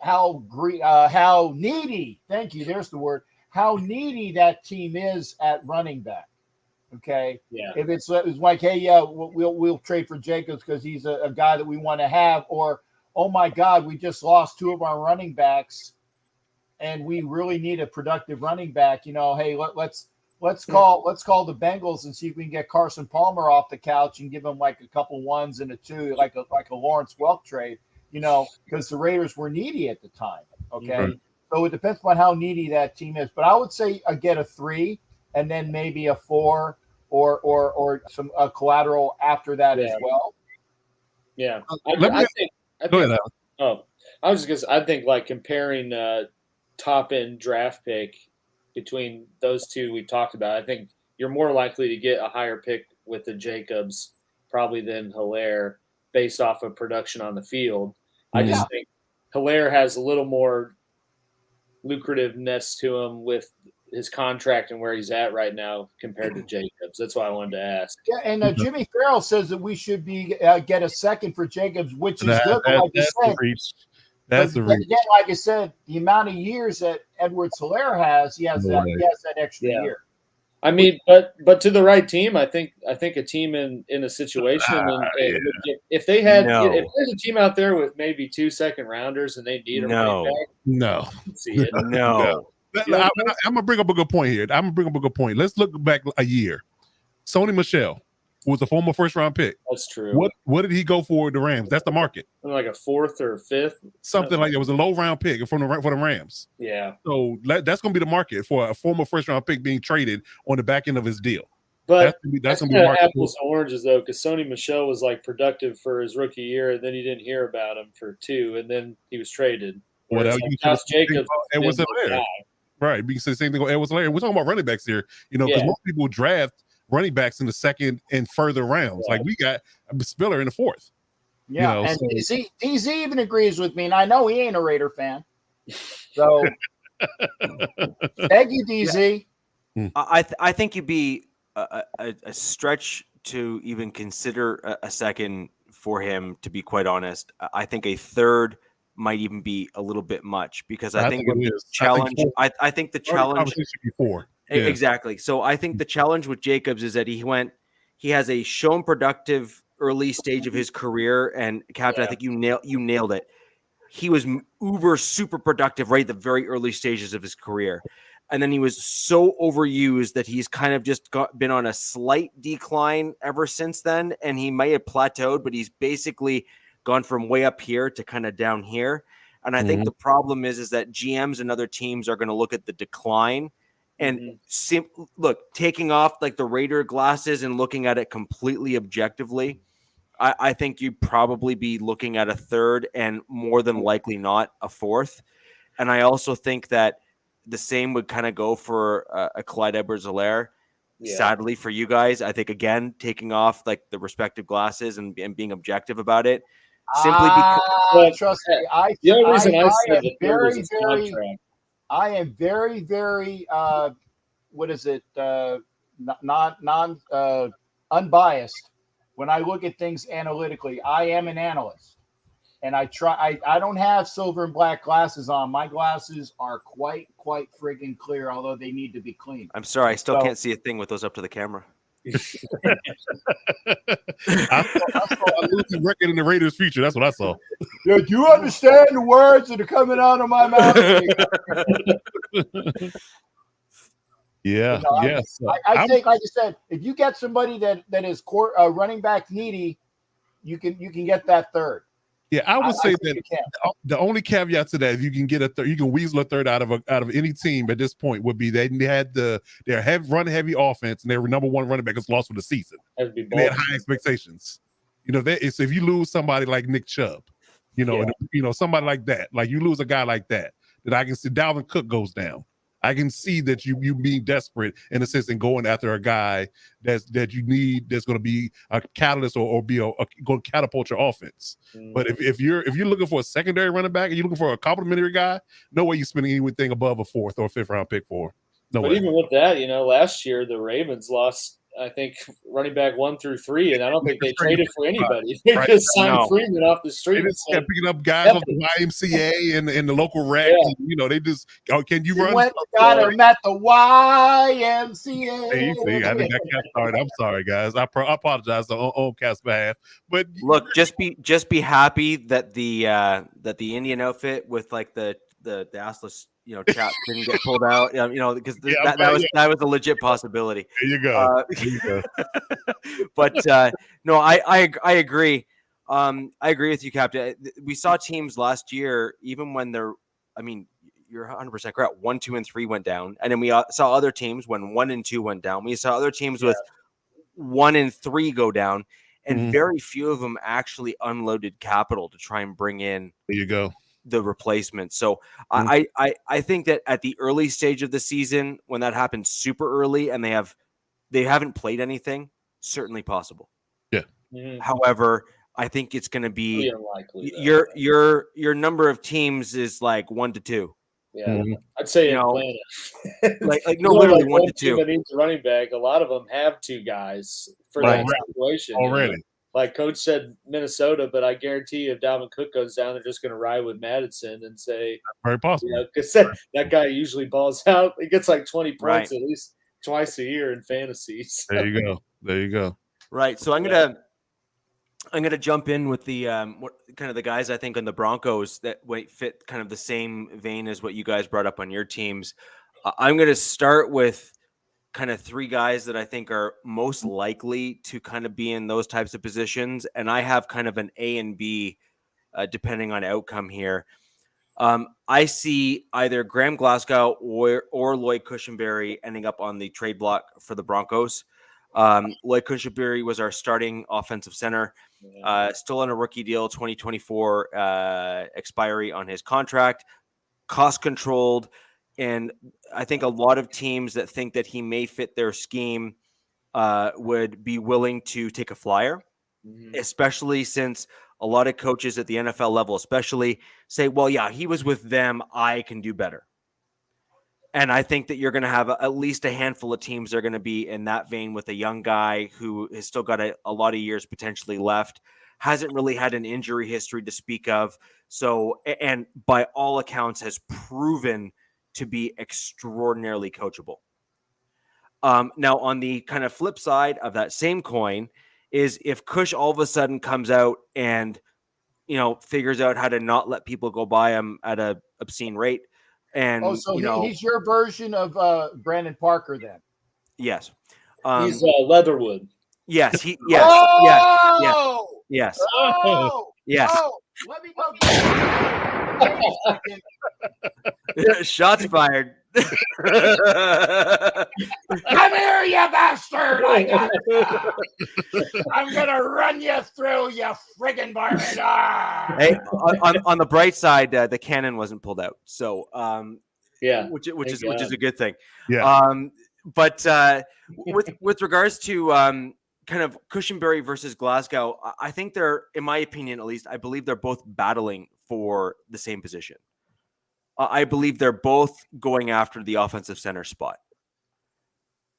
Speaker 8: needy. Thank you. There's the word. How needy that team is at running back. Okay.
Speaker 7: Yeah.
Speaker 8: If it's like, hey, yeah, we'll trade for Jacobs because he's a guy that we want to have, or oh my God, we just lost 2 of our running backs, and we really need a productive running back. Hey, let's call the Bengals and see if we can get Carson Palmer off the couch and give him like a couple 1s and a 2, like a Lawrence Welk trade. Because the Raiders were needy at the time. Okay. Mm-hmm. So it depends on how needy that team is. But I would say I get a 3 and then maybe a 4 or some collateral after that as well.
Speaker 7: Yeah.
Speaker 6: I
Speaker 7: think like comparing top end draft pick between those 2 we talked about, I think you're more likely to get a higher pick with the Jacobs probably than Hilaire based off of production on the field. I just think Hilaire has a little more lucrativeness to him with his contract and where he's at right now compared to Jacobs. That's why I wanted to ask.
Speaker 8: Yeah, and Jimmy Farrell says that we should be get a 2nd for Jacobs, which is good. That's the reach. Again, like I said, the amount of years that Edwards-Hilaire has, he has that extra year.
Speaker 7: I mean, but to the right team, I think a team in a situation, and if there's a team out there with maybe 2 second rounders and they need a running back,
Speaker 6: no,
Speaker 7: see it.
Speaker 6: no. I'm gonna bring up a good point here. Let's look back a year. Sony Michel, who was a former first round pick.
Speaker 7: That's true.
Speaker 6: What did he go for with the Rams? That's the market.
Speaker 7: Like a 4th or 5th,
Speaker 6: something like that. It was a low round pick for the Rams.
Speaker 7: Yeah.
Speaker 6: So that's going to be the market for a former first round pick being traded on the back end of his deal.
Speaker 7: But
Speaker 6: that's going to be
Speaker 7: apples and oranges though, because Sony Michel was like productive for his rookie year, and then you didn't hear about him for 2, and then he was traded.
Speaker 6: Well,
Speaker 7: like Josh Jacobs
Speaker 6: was there. Right, because the same thing. It was Larry. We're talking about running backs here, because most people draft running backs in the 2nd and further rounds. Like we got Spiller in the 4th.
Speaker 8: Yeah, and DZ even agrees with me, and I know he ain't a Raider fan. So, thank you, DZ.
Speaker 5: I think you'd be a stretch to even consider a second for him. To be quite honest, I think a 3rd might even be a little bit much, because I think the challenge. I think the challenge
Speaker 6: before.
Speaker 5: Exactly. So I think the challenge with Jacobs is that he has a shown productive early stage of his career, and Captain, I think you nailed it. He was uber super productive right at the very early stages of his career, and then he was so overused that he's kind of just been on a slight decline ever since then, and he may have plateaued, but he's basically gone from way up here to kind of down here. And I think the problem is that GMs and other teams are going to look at the decline and taking off like the Raider glasses and looking at it completely objectively. I think you'd probably be looking at a 3rd and more than likely not a 4th. And I also think that the same would kind of go for a Clyde Edwards-Helaire. Yeah. Sadly for you guys, I think, again, taking off like the respective glasses and being objective about it. Simply because
Speaker 8: trust me, I am very, very what is it? Unbiased when I look at things analytically. I am an analyst, and I don't have silver and black glasses on. My glasses are quite friggin' clear, although they need to be clean.
Speaker 5: I'm sorry, I still can't see a thing with those up to the camera.
Speaker 6: I saw a losing record in the Raiders' future. That's what I saw.
Speaker 8: Yeah, do you understand the words that are coming out of my mouth?
Speaker 6: Yeah, yes.
Speaker 8: I think, like I said, if you get somebody that is running back needy, you can get that 3rd.
Speaker 6: Yeah, I would say that the only caveat to that, if you can get a 3rd, you can weasel a 3rd out of any team at this point, would be they had their run heavy offense, and their number 1 running back is lost for the season. They had high expectations. It's if you lose somebody like Nick Chubb, somebody like that, like you lose a guy like that I can see Dalvin Cook goes down. I can see that you being desperate in a sense and going after a guy that you need, that's going to be a catalyst or be going to catapult your offense. But if you're looking for a secondary running back and you're looking for a complimentary guy, no way you're spending anything above a 4th or 5th round pick for. No way.
Speaker 7: Even with that, last year the Ravens lost, I think, running back 1 through 3, and I don't think they traded for anybody. They just signed Freeman off the street.
Speaker 6: They just kept picking up guys off the YMCA and the local rec. Yeah. They just, can you run?
Speaker 8: Got him at the YMCA.
Speaker 6: See, I think I started. I'm sorry, guys. I apologize on Cat's behalf. But
Speaker 5: look, just be happy that the Indian outfit with like the assless chap didn't get pulled out, because that was a legit possibility.
Speaker 6: There you go.
Speaker 5: But no, I agree. I agree with you, Captain. We saw teams last year, even when you're 100% correct. 1, 2, and 3 went down, and then we saw other teams when 1 and 2 went down. We saw other teams with 1 and 3 go down, and very few of them actually unloaded capital to try and bring in.
Speaker 6: There you go.
Speaker 5: The replacement. So I think that at the early stage of the season, when that happens super early and they haven't played anything, certainly possible.
Speaker 6: Yeah.
Speaker 5: However, I think it's going to be
Speaker 7: unlikely.
Speaker 5: Your number of teams is like 1 to 2.
Speaker 7: Yeah, I'd say Atlanta.
Speaker 5: Literally 1 to 2.
Speaker 7: That needs a running back. A lot of them have 2 guys for that situation
Speaker 6: already.
Speaker 7: Like Coach said, Minnesota, but I guarantee you if Dalvin Cook goes down, they're just going to ride with Madison and say,
Speaker 6: very possible.
Speaker 7: Because that guy usually balls out. He gets like 20 points at least twice a year in fantasies.
Speaker 6: There you go.
Speaker 5: Right. So I'm gonna jump in with the kind of the guys I think on the Broncos that fit kind of the same vein as what you guys brought up on your teams. I'm gonna start with kind of three guys that I think are most likely to kind of be in those types of positions, and I have kind of an A and B depending on outcome here. I see either Graham Glasgow or Lloyd Cushenberry ending up on the trade block for the Broncos. Lloyd Cushenberry was our starting offensive center, still on a rookie deal, 2024 expiry on his contract, cost controlled. And I think a lot of teams that think that he may fit their scheme would be willing to take a flyer, especially since a lot of coaches at the NFL level, especially, say, well, yeah, he was with them, I can do better. And I think that you're going to have at least a handful of teams that are going to be in that vein with a young guy who has still got a lot of years potentially left, hasn't really had an injury history to speak of. So, and by all accounts has proven to be extraordinarily coachable. Now, on the kind of flip side of that same coin is if Cush all of a sudden comes out and, figures out how to not let people go by him at an obscene rate. And
Speaker 8: so he's your version of Brandon Parker then.
Speaker 5: Yes.
Speaker 7: He's Leatherwood.
Speaker 5: Yes. Yes. Yes.
Speaker 8: Let me go.
Speaker 5: Shots fired.
Speaker 8: Come here, you bastard! I'm gonna run you through, you friggin' varmint.
Speaker 5: Hey, on the bright side, the cannon wasn't pulled out, so which is a good thing.
Speaker 6: Yeah.
Speaker 5: But with regards to kind of Cushenberry versus Glasgow, I think they're, in my opinion at least, I believe they're both battling for the same position. I believe they're both going after the offensive center spot.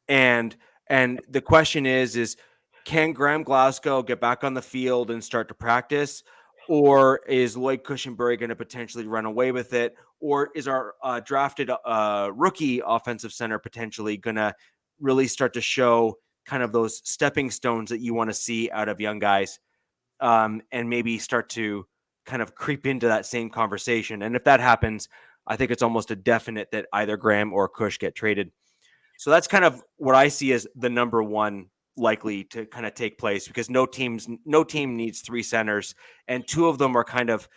Speaker 5: And the question is can Graham Glasgow get back on the field and start to practice? Or is Lloyd Cushenberry going to potentially run away with it? Or is our drafted rookie offensive center potentially going to really start to show kind of those stepping stones that you want to see out of young guys, and maybe start to kind of creep into that same conversation? And if that happens, I think it's almost a definite that either Graham or Cush get traded. So that's kind of what I see as the number one likely to kind of take place, because no team needs three centers, and two of them are kind of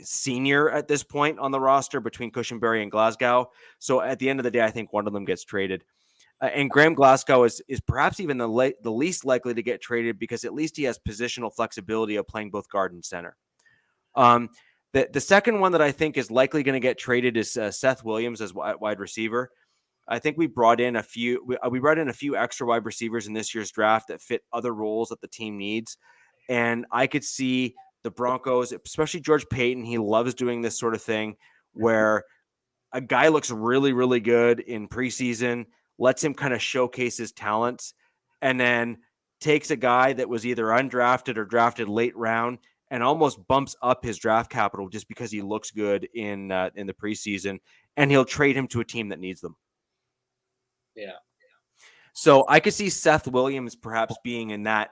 Speaker 5: senior at this point on the roster between Cushenberry and Glasgow. So at the end of the day, I think one of them gets traded. And Graham Glasgow is perhaps even the least likely to get traded, because at least he has positional flexibility of playing both guard and center. The second one that I think is likely going to get traded is Seth Williams as wide receiver. I think we brought in a few extra wide receivers in this year's draft that fit other roles that the team needs. And I could see the Broncos, especially George Payton, he loves doing this sort of thing where a guy looks really, really good in preseason, lets him kind of showcase his talents, and then takes a guy that was either undrafted or drafted late round and almost bumps up his draft capital just because he looks good in the preseason, and he'll trade him to a team that needs them.
Speaker 7: Yeah.
Speaker 5: So I could see Seth Williams perhaps being in that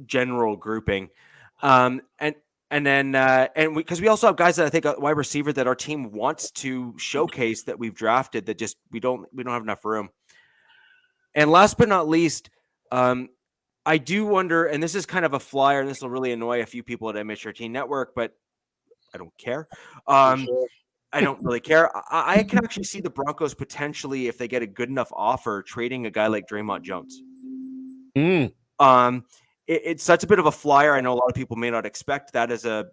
Speaker 5: general grouping. And then because we also have guys that I think a wide receiver that our team wants to showcase that we've drafted that just we don't have enough room. And last but not least, I do wonder, and this is kind of a flyer, and this will really annoy a few people at MHRT Network, but I don't care. I don't really care. I can actually see the Broncos potentially, if they get a good enough offer, trading a guy like Draymond Jones. It's such a bit of a flyer. I know a lot of people may not expect that as a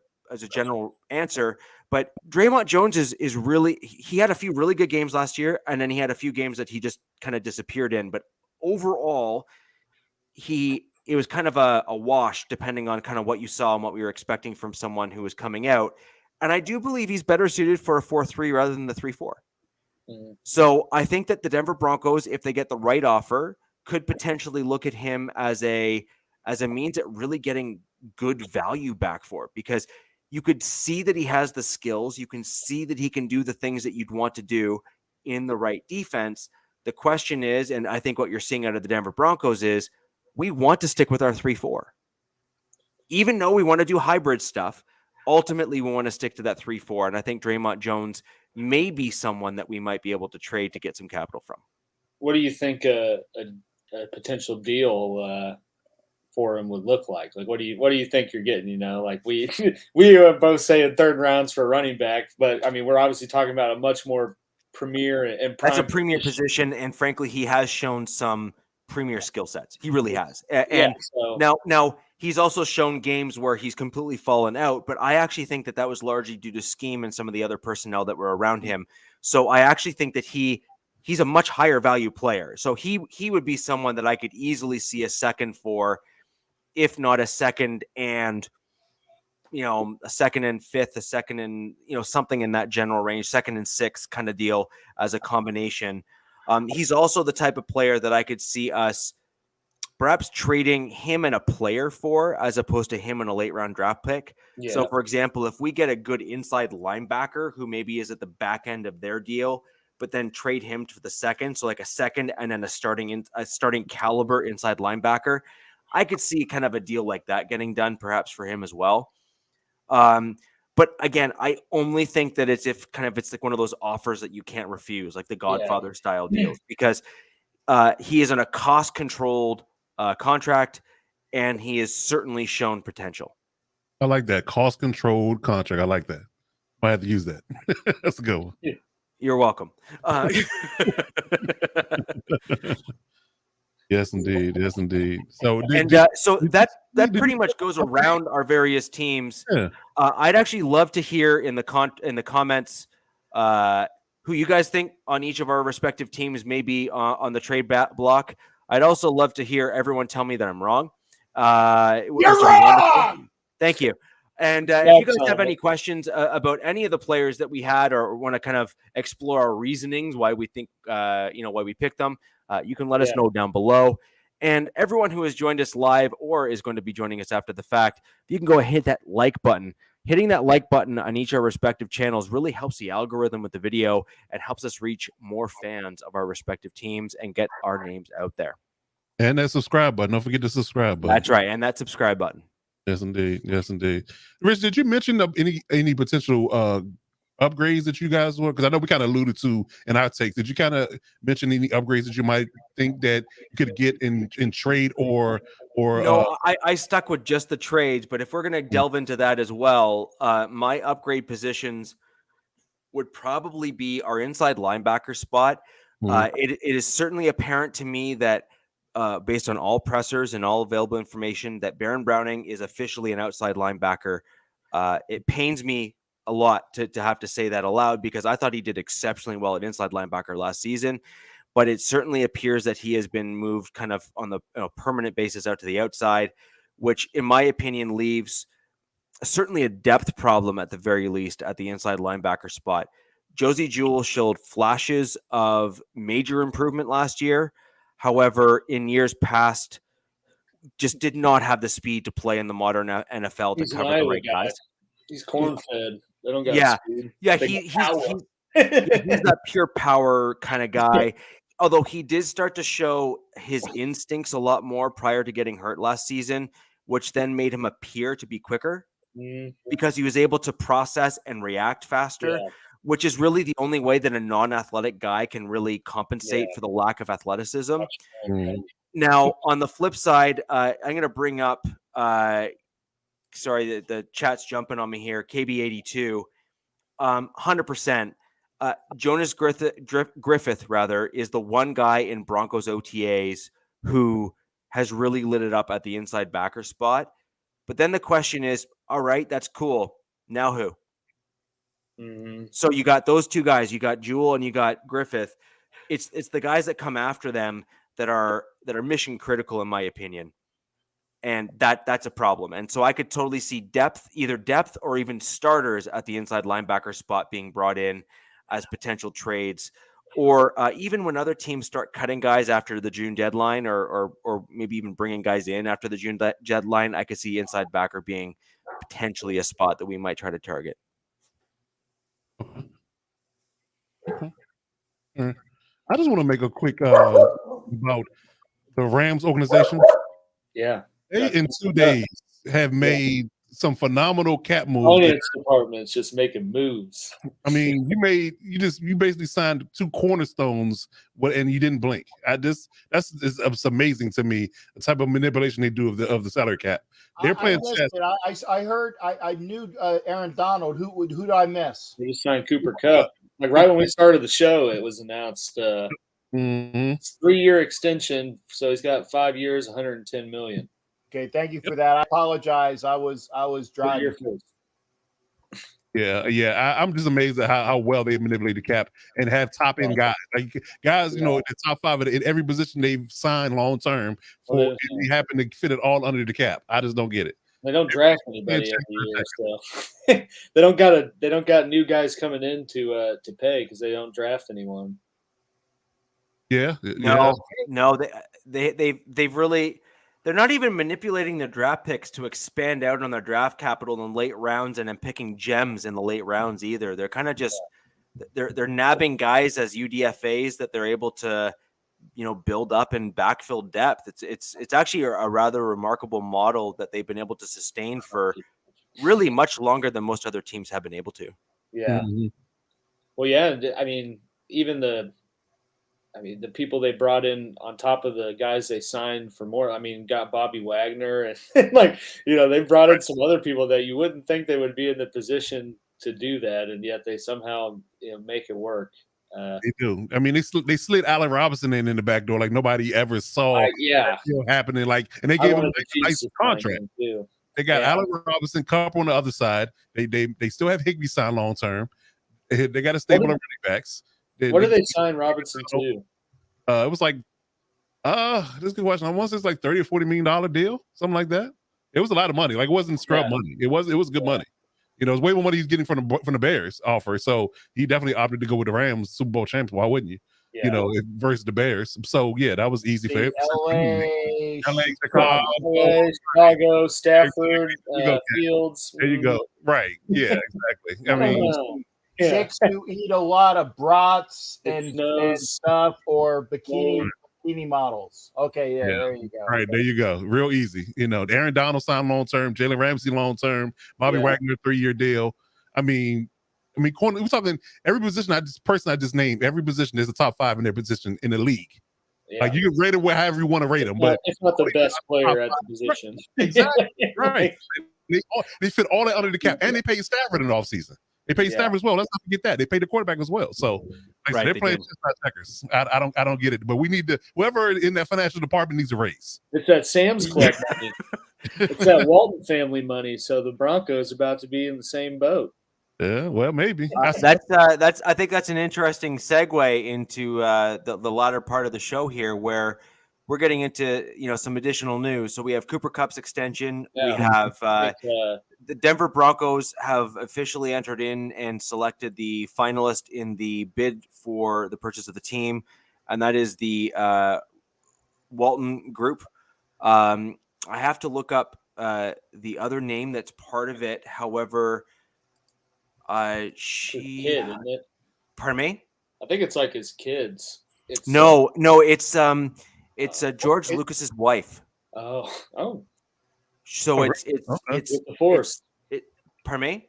Speaker 5: general answer, but Draymond Jones is really, he had a few really good games last year, and then he had a few games that he just kind of disappeared in. But overall, it was kind of a wash depending on kind of what you saw and what we were expecting from someone who was coming out. And I do believe he's better suited for a 4-3 rather than the 3-4. So I think that the Denver Broncos, if they get the right offer, could potentially look at him as a means at really getting good value back for it, because you could see that he has the skills. You can see that he can do the things that you'd want to do in the right defense, The question is, and I think what you're seeing out of the Denver Broncos is, we want to stick with our 3-4. Even though we want to do hybrid stuff, ultimately we want to stick to that 3-4. And I think Draymond Jones may be someone that we might be able to trade to get some capital from.
Speaker 7: What do you think a potential deal for him would look like? Like, what do you think you're getting? You know, like we both say in third rounds for running back, but I mean, we're obviously talking about a much more premier and prime.
Speaker 5: That's a premier position, and frankly, he has shown some premier skill sets. He really has. And now he's also shown games where he's completely fallen out, but I actually think that was largely due to scheme and some of the other personnel that were around him. So I actually think that he's a much higher value player. So he would be someone that I could easily see a second for, if not a second and, a second and fifth, a second and, something in that general range, second and sixth kind of deal as a combination. He's also the type of player that I could see us perhaps trading him and a player for, as opposed to him and a late round draft pick. Yeah. So for example, if we get a good inside linebacker who maybe is at the back end of their deal, but then trade him to the second, so like a second and then a starting caliber inside linebacker, I could see kind of a deal like that getting done perhaps for him as well. But again, I only think that it's like one of those offers that you can't refuse, like the Godfather style deals, because he is on a cost controlled contract, and he has certainly shown potential.
Speaker 6: I like that cost controlled contract. I like that. I have to use that. That's a good one. Yeah.
Speaker 5: You're welcome.
Speaker 6: Yes, indeed. Yes, indeed. So,
Speaker 5: so that pretty much goes around our various teams. Yeah. I'd actually love to hear in the comments who you guys think on each of our respective teams may be on the trade block. I'd also love to hear everyone tell me that I'm wrong.
Speaker 8: You're wrong!
Speaker 5: Thank you. And if you guys have any questions about any of the players that we had, or want to kind of explore our reasonings, why we think, why we picked them, you can let us know down below. And everyone who has joined us live or is going to be joining us after the fact, you can go and hit that like button. Hitting that like button on each of our respective channels really helps the algorithm with the video and helps us reach more fans of our respective teams and get our names out there.
Speaker 6: And that subscribe button. Don't forget the subscribe button.
Speaker 5: That's right. And that subscribe button.
Speaker 6: Yes, indeed. Yes, indeed. Rich, did you mention any potential upgrades that you guys want? Because I know we kind of alluded to in our takes. Did you kind of mention any upgrades that you might think that you could get in trade or?
Speaker 5: No, I stuck with just the trades. But if we're going to delve into that as well, my upgrade positions would probably be our inside linebacker spot. It is certainly apparent to me that, based on all pressers and all available information, that Baron Browning is officially an outside linebacker. It pains me a lot to have to say that aloud, because I thought he did exceptionally well at inside linebacker last season, but it certainly appears that he has been moved kind of on the permanent basis out to the outside, which in my opinion leaves certainly a depth problem at the very least at the inside linebacker spot. Josie Jewell showed flashes of major improvement last year. However, in years past, just did not have the speed to play in the modern NFL to cover the right guys.
Speaker 7: He's corn-fed. They don't got speed.
Speaker 5: Yeah, he's that pure power kind of guy. Although he did start to show his instincts a lot more prior to getting hurt last season, which then made him appear to be quicker because he was able to process and react faster. Yeah. Which is really the only way that a non-athletic guy can really compensate for the lack of athleticism. Now, on the flip side, I'm going to bring up, the chat's jumping on me here, KB82, 100%. Jonas Griffith, is the one guy in Broncos OTAs who has really lit it up at the inside backer spot. But then the question is, all right, that's cool. Now who? So you got those two guys, you got Jewell and you got Griffith. It's the guys that come after them that are mission critical, in my opinion. And that's a problem. And so I could totally see either depth or even starters at the inside linebacker spot being brought in as potential trades, or even when other teams start cutting guys after the June deadline, or maybe even bringing guys in after the June deadline, I could see inside backer being potentially a spot that we might try to target.
Speaker 6: Okay. All right. I just want to make a quick about the Rams organization.
Speaker 7: Yeah.
Speaker 6: They in 2 days have made some phenomenal cap moves.
Speaker 7: Finance department's just making moves.
Speaker 6: I mean, you basically signed 2 cornerstones, and you didn't blink. It's amazing to me the type of manipulation they do of the salary cap. They're playing chess.
Speaker 8: I knew Aaron Donald. Who did I miss?
Speaker 7: We just signed Cooper Kupp. Like right when we started the show, it was announced. It's 3-year extension, so he's got 5 years, 110 million.
Speaker 8: Okay, thank you for that. I apologize. I was driving.
Speaker 6: Yeah. I'm just amazed at how well they manipulate the cap and have top end guys. Like guys, in the top 5 in every position they've signed long term for. And they happen to fit it all under the cap. I just don't get it.
Speaker 7: They don't draft anybody every year, so they don't got new guys coming in to pay because they don't draft anyone.
Speaker 6: Yeah.
Speaker 5: No, they've really. They're not even manipulating their draft picks to expand out on their draft capital in late rounds and then picking gems in the late rounds either. They're kind of just they're nabbing guys as UDFAs that they're able to, build up and backfill depth. It's actually a rather remarkable model that they've been able to sustain for really much longer than most other teams have been able to.
Speaker 7: Yeah. Mm-hmm. Well, yeah. I mean, even the people they brought in on top of the guys they signed for more. I mean, got Bobby Wagner and they brought in some other people that you wouldn't think they would be in the position to do that, and yet they somehow make it work.
Speaker 6: They do. I mean, they slid Allen Robinson in the back door like nobody ever saw. Happening. And they gave him a nice contract. They got Allen Robinson, Kupp on the other side. They still have Higbee signed long term. They got a stable of running backs.
Speaker 7: What did they sign Robinson to?
Speaker 6: It was like, this is a good question. I want to say it's like $30 or $40 million deal, something like that. It was a lot of money. Like it wasn't scrub money. It was good money. It was way more money he's getting from the Bears offer. So he definitely opted to go with the Rams Super Bowl champs. Why wouldn't you? Yeah. Versus the Bears. So that was easy for him.
Speaker 7: LA, Chicago, Stafford, Fields.
Speaker 6: There you go. Right. Yeah, exactly. I mean.
Speaker 8: Chicks who eat a lot of brats and stuff, or bikini models. Okay, there you go.
Speaker 6: Right, there you go. Real easy. Aaron Donald signed long term, Jalen Ramsey long term, Bobby Wagner 3-year deal. I mean, corner. We're talking every position. I just named. Every position is a top 5 in their position in the league. Yeah. Like you can rate it however you want to rate them, but
Speaker 7: it's not the best player at the position.
Speaker 6: Exactly. Right. They fit all that under the cap, and they pay Stafford in the offseason. They pay Stafford as well. Let's not forget that. They pay the quarterback as well. So they're playing just like checkers. I don't get it. But we need to whoever in that financial department needs a raise.
Speaker 7: It's that Sam's Club money. It's that Walton family money. So the Broncos about to be in the same boat.
Speaker 6: Yeah, well, maybe.
Speaker 5: I think that's an interesting segue into the latter part of the show here, where we're getting into some additional news. So we have Cooper Kupp's extension. We have the Denver Broncos have officially entered in and selected the finalist in the bid for the purchase of the team, and that is the Walton Group. I have to look up the other name that's part of it. However, she
Speaker 7: kid, isn't it?
Speaker 5: Pardon me?
Speaker 7: I think it's like his kids.
Speaker 5: No, it's George Lucas's wife.
Speaker 7: Oh.
Speaker 5: So it's
Speaker 7: the Force.
Speaker 5: Pardon me?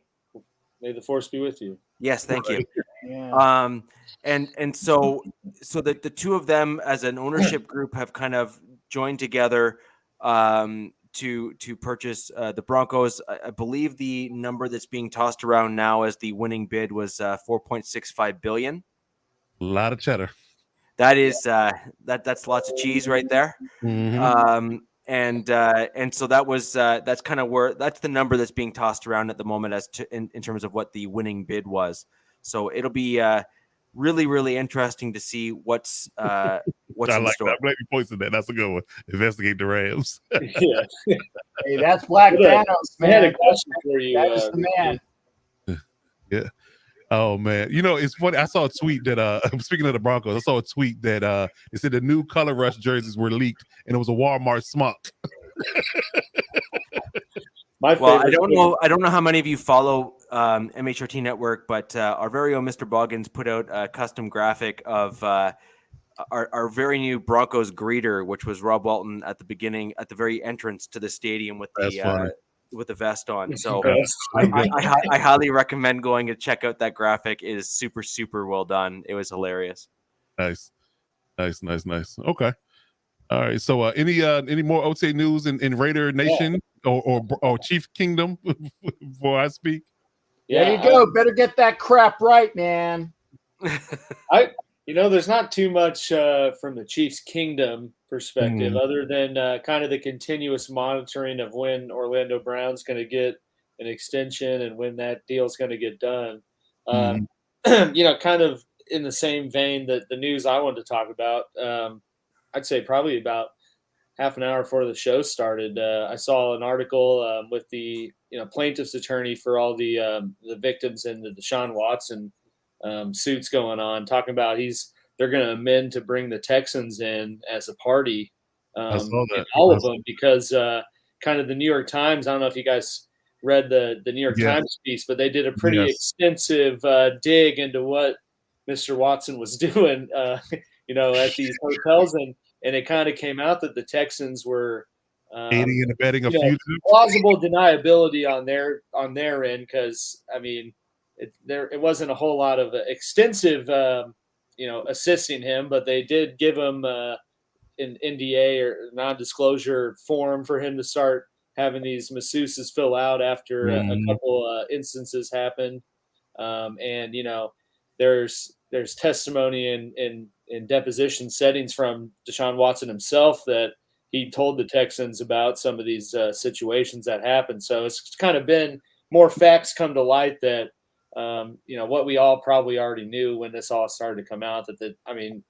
Speaker 7: May the Force be with you.
Speaker 5: Yes, thank you. Yeah. And so the two of them as an ownership group have kind of joined together to purchase the Broncos. I believe the number that's being tossed around now as the winning bid was $4.65 billion.
Speaker 6: A lot of cheddar.
Speaker 5: That is that's lots of cheese right there.
Speaker 6: Mm-hmm.
Speaker 5: And so that's kind of where that's the number that's being tossed around at the moment as to in terms of what the winning bid was. So it'll be really, really interesting to see what's
Speaker 6: I
Speaker 5: in
Speaker 6: like
Speaker 5: store.
Speaker 6: that. Black points in that. That's a good one. Investigate the Rams.
Speaker 8: Hey, that's Black Thanos, man.
Speaker 7: I had a question for you.
Speaker 8: That is the man.
Speaker 6: Yeah. Oh man, it's funny. I saw a tweet that speaking of the Broncos, I saw a tweet that it said the new Color Rush jerseys were leaked, and it was a Walmart smock.
Speaker 5: I don't know how many of you follow MHRT Network, but our very own Mr. Boggins put out a custom graphic of our very new Broncos greeter, which was Rob Walton at the very entrance to the stadium with the vest on. So I highly recommend going to check out that graphic. It is super, super well done. It was hilarious.
Speaker 6: Nice. Okay. All right. So any more OTA news in Raider Nation or Chief Kingdom before I speak?
Speaker 8: Yeah, there you go. Better get that crap right, man.
Speaker 7: There's not too much from the Chiefs Kingdom perspective other than kind of the continuous monitoring of when Orlando Brown's going to get an extension and when that deal's going to get done. Kind of in the same vein that the news I wanted to talk about, I'd say probably about half an hour before the show started, I saw an article with the plaintiff's attorney for all the victims in the Deshaun Watson suits going on, talking about they're going to amend to bring the Texans in as a party, all of them, because kind of the New York Times. I don't know if you guys read the New York Times piece, but they did a pretty extensive dig into what Mr. Watson was doing, at these hotels, and it kind of came out that the Texans were
Speaker 6: aiding and abetting a fugitive.
Speaker 7: Plausible deniability on their end, because I mean, it wasn't a whole lot of extensive, assisting him, but they did give him an NDA or non-disclosure form for him to start having these masseuses fill out after a couple instances happened, and there's testimony in deposition settings from Deshaun Watson himself that he told the Texans about some of these situations that happened. So it's kind of been more facts come to light that, what we all probably already knew when this all started to come out, that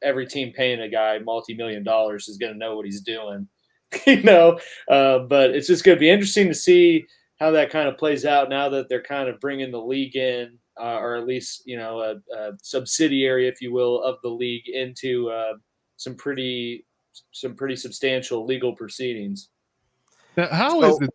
Speaker 7: every team paying a guy multi-million dollars is going to know what he's doing, but it's just going to be interesting to see how that kind of plays out now that they're kind of bringing the league in, or at least, a subsidiary, if you will, of the league into some pretty substantial legal proceedings.
Speaker 6: Now, how is it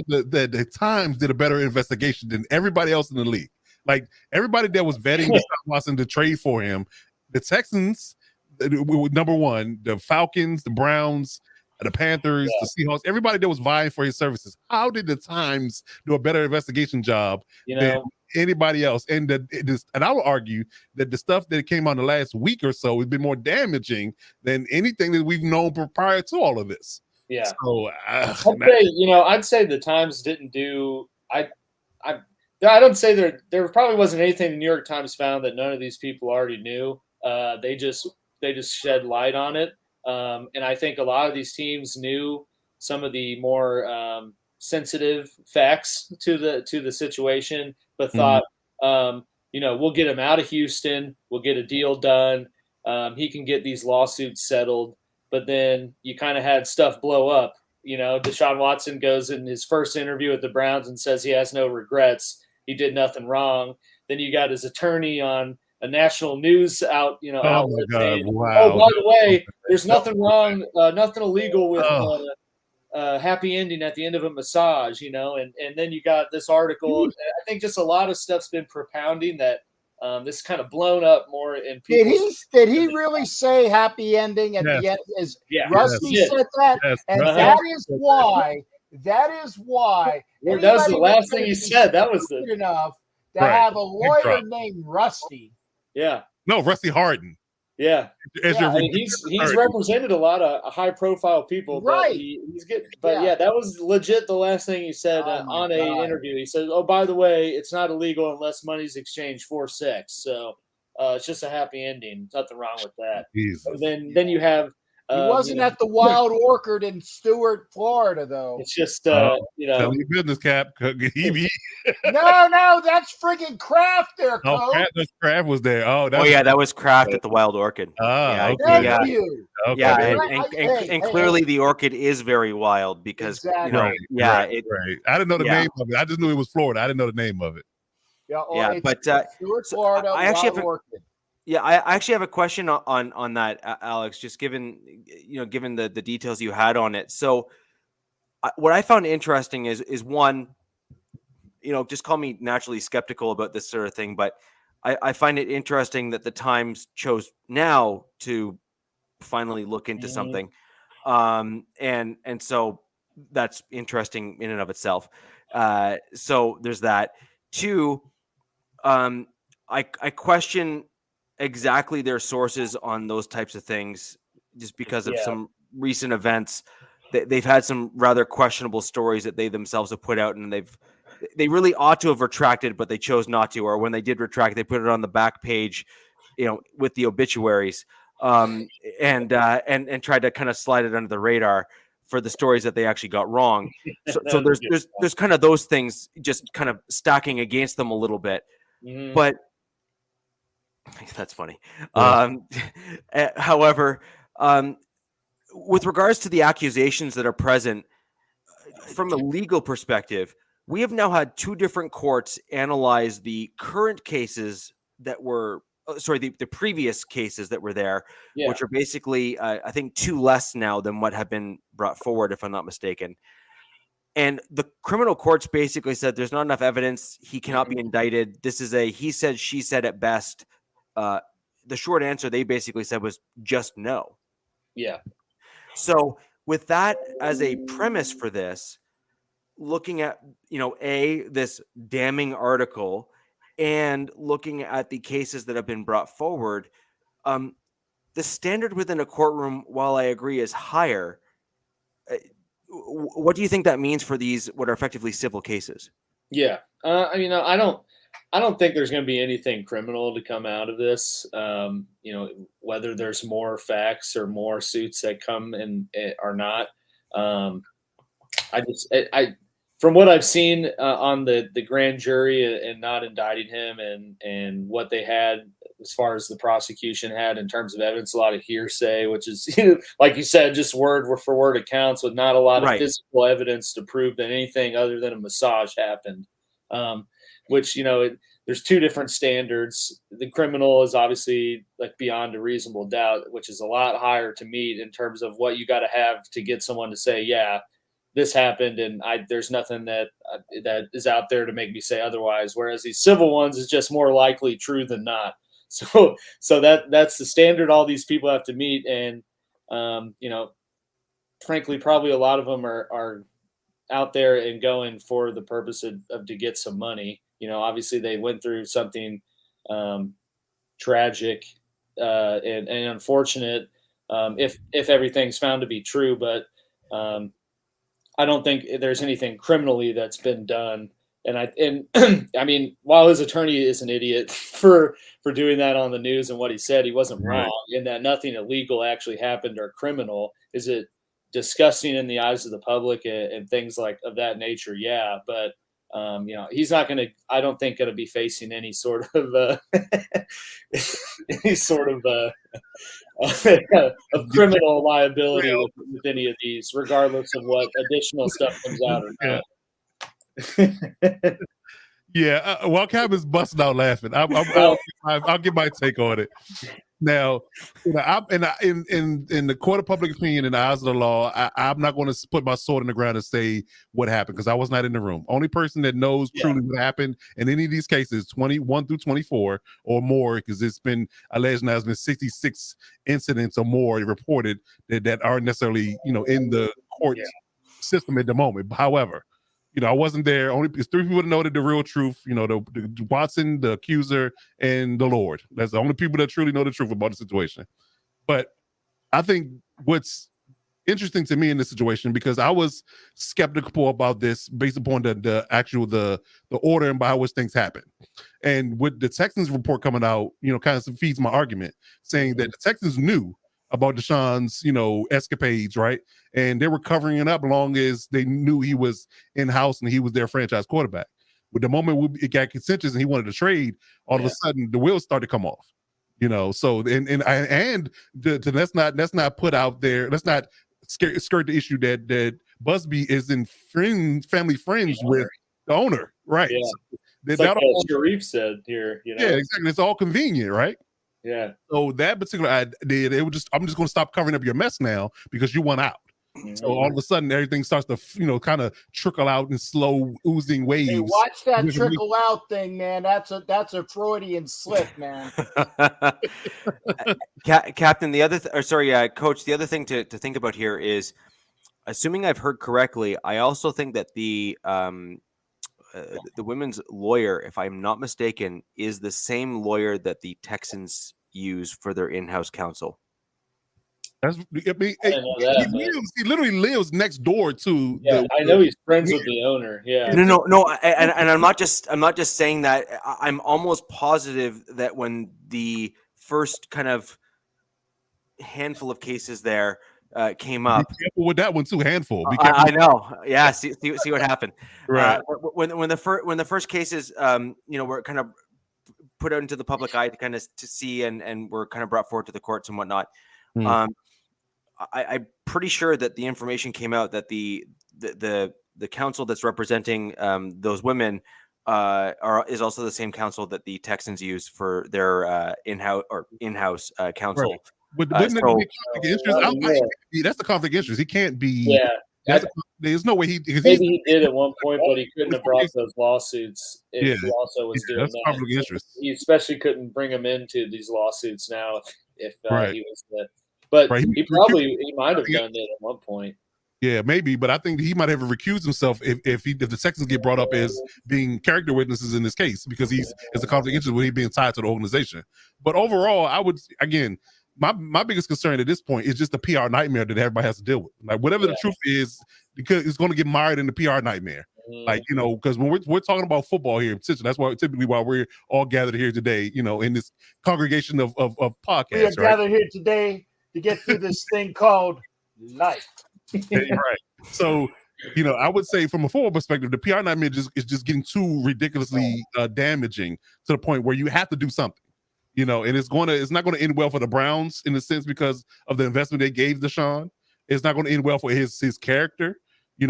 Speaker 6: that the Times did a better investigation than everybody else in the league? Like everybody that was vetting Deshaun Watson to trade for him, the Texans, number one, the Falcons, the Browns, the Panthers, the Seahawks, everybody that was vying for his services. How did the Times do a better investigation job than anybody else? And I would argue that the stuff that came out in the last week or so has been more damaging than anything that we've known prior to all of this.
Speaker 7: Yeah.
Speaker 6: So
Speaker 7: I'd say the Times didn't do. I don't say there probably wasn't anything the New York Times found that none of these people already knew. They just shed light on it. And I think a lot of these teams knew some of the more sensitive facts to the situation, but thought, we'll get him out of Houston. We'll get a deal done. He can get these lawsuits settled. But then you kind of had stuff blow up. Deshaun Watson goes in his first interview with the Browns and says he has no regrets. He did nothing wrong. Then you got his attorney on a national news outlet saying, "Oh, by the way, there's nothing wrong, nothing illegal with happy ending at the end of a massage," and then you got this article. I think just a lot of stuff's been propounding that this kind of blown up more in people.
Speaker 8: Did he really say happy ending at the end? Rusty said that, and that is why. That was the last thing he said. That was good enough to have a lawyer named Rusty.
Speaker 7: Yeah.
Speaker 6: No, Rusty Harden.
Speaker 7: Yeah. He's represented a lot of high profile people,
Speaker 8: right?
Speaker 7: He's good. But that was legit the last thing he said on an interview. He said, "Oh, by the way, it's not illegal unless money's exchanged for sex. So it's just a happy ending. Nothing wrong with that." Then you have.
Speaker 8: He wasn't at the Wild Orchid in Stewart, Florida, though.
Speaker 7: It's just
Speaker 6: tell your business, Cap.
Speaker 8: No, that's friggin' Kraft there, Coach.
Speaker 6: Kraft was there.
Speaker 5: That was Kraft at the Wild Orchid.
Speaker 8: Thank you.
Speaker 5: Okay. And clearly the orchid is very wild because
Speaker 6: I didn't know the name of it. I just knew it was Florida. I didn't know the name of it.
Speaker 8: But Stewart, Florida, Orchid.
Speaker 5: Yeah, I actually have a question on that, Alex. Just given the details you had on it. So, what I found interesting is one, just call me naturally skeptical about this sort of thing, but I find it interesting that the Times chose now to finally look into something. And so that's interesting in and of itself. So there's that. Two, I question exactly their sources on those types of things, just because of some recent events. They've had some rather questionable stories that they themselves have put out, and they really ought to have retracted, but they chose not to. Or when they did retract, they put it on the back page, with the obituaries, and tried to kind of slide it under the radar for the stories that they actually got wrong. So there's kind of those things just kind of stacking against them a little bit. But that's funny. However, with regards to the accusations that are present, from a legal perspective, we have now had two different courts analyze the current cases that were, the previous cases that were there, which are basically, I think, two less now than what have been brought forward, if I'm not mistaken. And the criminal courts basically said there's not enough evidence. He cannot be indicted. This is a he said, she said at best. The short answer they basically said was just no.
Speaker 7: Yeah.
Speaker 5: So with that as a premise for this, looking at, this damning article and looking at the cases that have been brought forward, the standard within a courtroom, while I agree, is higher. What do you think that means for these, what are effectively civil cases?
Speaker 7: Yeah. I don't think there's going to be anything criminal to come out of this. Whether there's more facts or more suits that come in or not. From what I've seen on the grand jury and not indicting him and what they had as far as the prosecution had in terms of evidence, a lot of hearsay, which is, like you said, just word for word accounts with not a lot of physical evidence to prove that anything other than a massage happened. Which, there's two different standards. The criminal is obviously like beyond a reasonable doubt, which is a lot higher to meet in terms of what you got to have to get someone to say, yeah, this happened, and there's nothing that is out there to make me say otherwise. Whereas these civil ones is just more likely true than not. So that's the standard all these people have to meet, and frankly, probably a lot of them are out there and going for the purpose of to get some money. Obviously they went through something tragic and unfortunate if everything's found to be true, but I don't think there's anything criminally that's been done. And I mean, while his attorney is an idiot for doing that on the news and what he said, he wasn't wrong in that nothing illegal actually happened or criminal. Is it disgusting in the eyes of the public and things like of that nature? Yeah. But, he's not going to, I don't think, going to be facing any sort of, of criminal liability with any of these, regardless of what additional stuff comes out or not.
Speaker 6: While Kevin's busting out laughing, I'll give my take on it. Now, in the court of public opinion, in the eyes of the law, I'm not going to put my sword in the ground and say what happened because I was not in the room. Only person that knows truly what happened in any of these cases, 21 through 24 or more, because it's been alleged now there's been 66 incidents or more reported that aren't necessarily in the court system at the moment. However, I wasn't there. Only it's three people that know the real truth. The Watson, the accuser, and the Lord. That's the only people that truly know the truth about the situation. But I think what's interesting to me in this situation, because I was skeptical about this based upon the order and by which things happen. And with the Texans report coming out, kind of feeds my argument, saying that the Texans knew about Deshaun's, escapades, right? And they were covering it up as long as they knew he was in-house and he was their franchise quarterback. With the moment it got contentious and he wanted to trade, all of a sudden the wheels started to come off. So let's not put out there, let's not skirt the issue that Busby is in family friends with the owner, right?
Speaker 7: Yeah.
Speaker 6: So
Speaker 7: it's like Sharif said here,
Speaker 6: Yeah, exactly. It's all convenient, right?
Speaker 7: Yeah.
Speaker 6: So that particular I'm just going to stop covering up your mess now because you went out. So all of a sudden, everything starts to, kind of trickle out in slow, oozing waves.
Speaker 8: Hey, watch that trickle out thing, man. That's a Freudian slip, man.
Speaker 5: Captain, Coach, the other thing to think about here is, assuming I've heard correctly, I also think that the women's lawyer, if I'm not mistaken, is the same lawyer that the Texans use for their in-house counsel.
Speaker 6: He literally lives next door to.
Speaker 7: Yeah, I know he's friends with the owner. Yeah.
Speaker 5: No, and I'm not just saying that. I'm almost positive that when the first kind of handful of cases there came up,
Speaker 6: be careful with that one too. Handful.
Speaker 5: I know. Yeah. See what happened.
Speaker 6: Right.
Speaker 5: When the first cases, were kind of put out into the public eye to see and were kind of brought forward to the courts and whatnot. I'm pretty sure that the information came out that the counsel that's representing those women is also the same counsel that the Texans use for their in-house counsel.
Speaker 6: Right. That's the conflict of interest. He can't be.
Speaker 7: Yeah.
Speaker 6: There's no way
Speaker 7: maybe he did at one point, but he couldn't have brought those lawsuits if he also was doing
Speaker 6: that's
Speaker 7: that.
Speaker 6: Conflict of interest.
Speaker 7: He especially couldn't bring him into these lawsuits now if he was the. But
Speaker 6: right.
Speaker 7: he might have done it at one point.
Speaker 6: Yeah, maybe, but I think he might have recused himself if the Texans get brought up as being character witnesses in this case, because he's a conflict of interest with he being tied to the organization. But overall, I would my biggest concern at this point is just the PR nightmare that everybody has to deal with. Like whatever the truth is, because it's going to get mired in the PR nightmare. Like, because when we're talking about football here in Cincinnati, that's why typically why we're all gathered here today, in this congregation of podcasts.
Speaker 8: We are gathered here today to get through this thing called life.
Speaker 6: Right. So, I would say from a football perspective, the PR nightmare is just getting too ridiculously damaging to the point where you have to do something. And it's not going to end well for the Browns in a sense because of the investment they gave Deshaun. It's not going to end well for his character,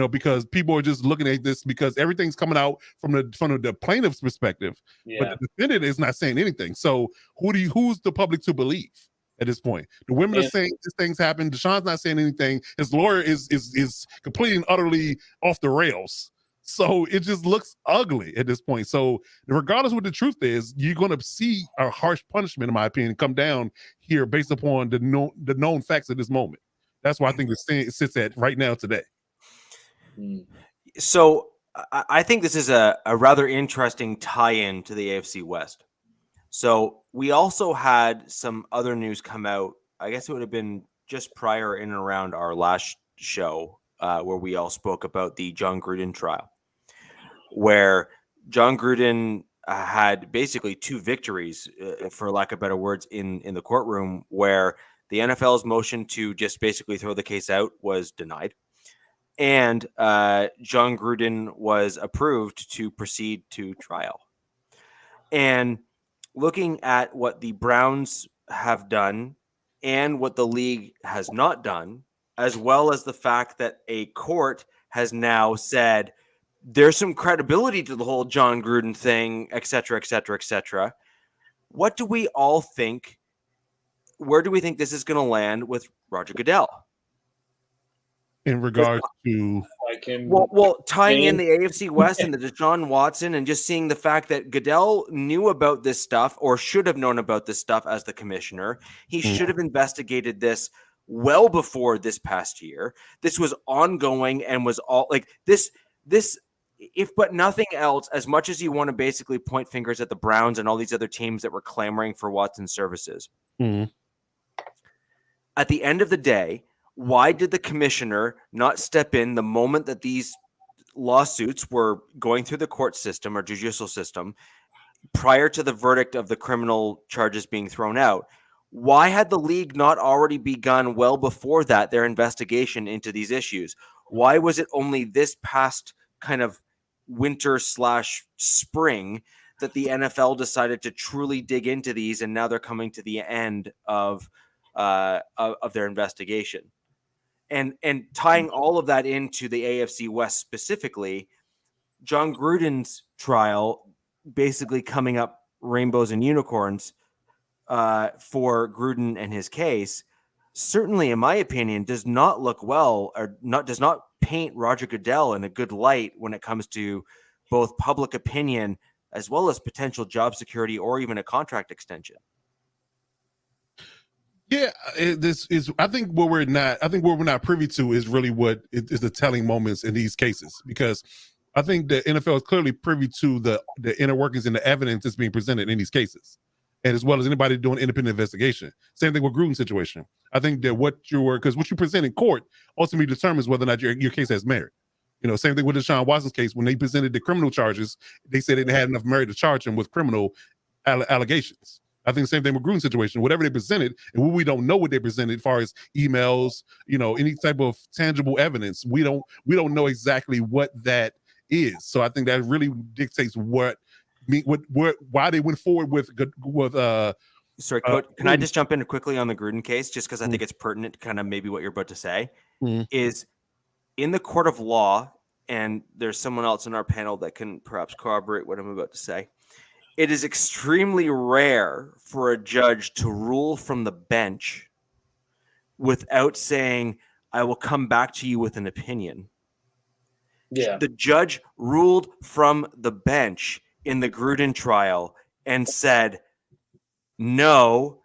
Speaker 6: because people are just looking at this because everything's coming out from the plaintiff's perspective, but the defendant is not saying anything. So who's the public to believe at this point? The women are saying this thing's happened. Deshaun's not saying anything. His lawyer is completely and utterly off the rails. So it just looks ugly at this point. So regardless of what the truth is, you're going to see a harsh punishment, in my opinion, come down here based upon the known facts at this moment. That's why I think it sits at right now today.
Speaker 5: So I think this is a rather interesting tie-in to the AFC West. So we also had some other news come out. I guess it would have been just prior in and around our last show where we all spoke about the John Gruden trial, where John Gruden had basically two victories, for lack of better words, in the courtroom, where the NFL's motion to just basically throw the case out was denied. And John Gruden was approved to proceed to trial. And looking at what the Browns have done and what the league has not done, as well as the fact that a court has now said there's some credibility to the whole John Gruden thing, et cetera, et cetera, et cetera. What do we all think? Where do we think this is going to land with Roger Goodell?
Speaker 6: In regards to
Speaker 5: tying in the AFC West and the Deshaun Watson, and just seeing the fact that Goodell knew about this stuff, or should have known about this stuff as the commissioner. He should have investigated this well before this past year. This was ongoing and was all like this, if but nothing else, as much as you want to basically point fingers at the Browns and all these other teams that were clamoring for Watson's services. At the end of the day, why did the commissioner not step in the moment that these lawsuits were going through the court system or judicial system prior to the verdict of the criminal charges being thrown out? Why had the league not already begun well before that their investigation into these issues? Why was it only this past kind of winter/spring that the NFL decided to truly dig into these, and now they're coming to the end of their investigation? And tying all of that into the AFC West specifically, John Gruden's trial basically coming up rainbows and unicorns for Gruden and his case. certainly, in my opinion, does not look well or does not paint Roger Goodell in a good light when it comes to both public opinion as well as potential job security or even a contract extension.
Speaker 6: Yeah, this is. I think what we're not privy to is really what is the telling moments in these cases, because I think the NFL is clearly privy to the inner workings and the evidence that's being presented in these cases, and as well as anybody doing independent investigation. Same thing with Gruden's situation. I think that what you present in court ultimately determines whether or not your case has merit. Same thing with Deshaun Watson's case. When they presented the criminal charges, they said they didn't have enough merit to charge him with criminal allegations. I think the same thing with Gruden's situation. Whatever they presented, and we don't know what they presented as far as emails, any type of tangible evidence. We don't know exactly what that is. So I think that really dictates why they went forward with.
Speaker 5: Sorry, Coach, can I just jump in quickly on the Gruden case, just because I think it's pertinent to kind of maybe what you're about to say, is in the court of law, and there's someone else in our panel that can perhaps corroborate what I'm about to say. It is extremely rare for a judge to rule from the bench without saying, I will come back to you with an opinion.
Speaker 7: Yeah.
Speaker 5: The judge ruled from the bench in the Gruden trial and said, no,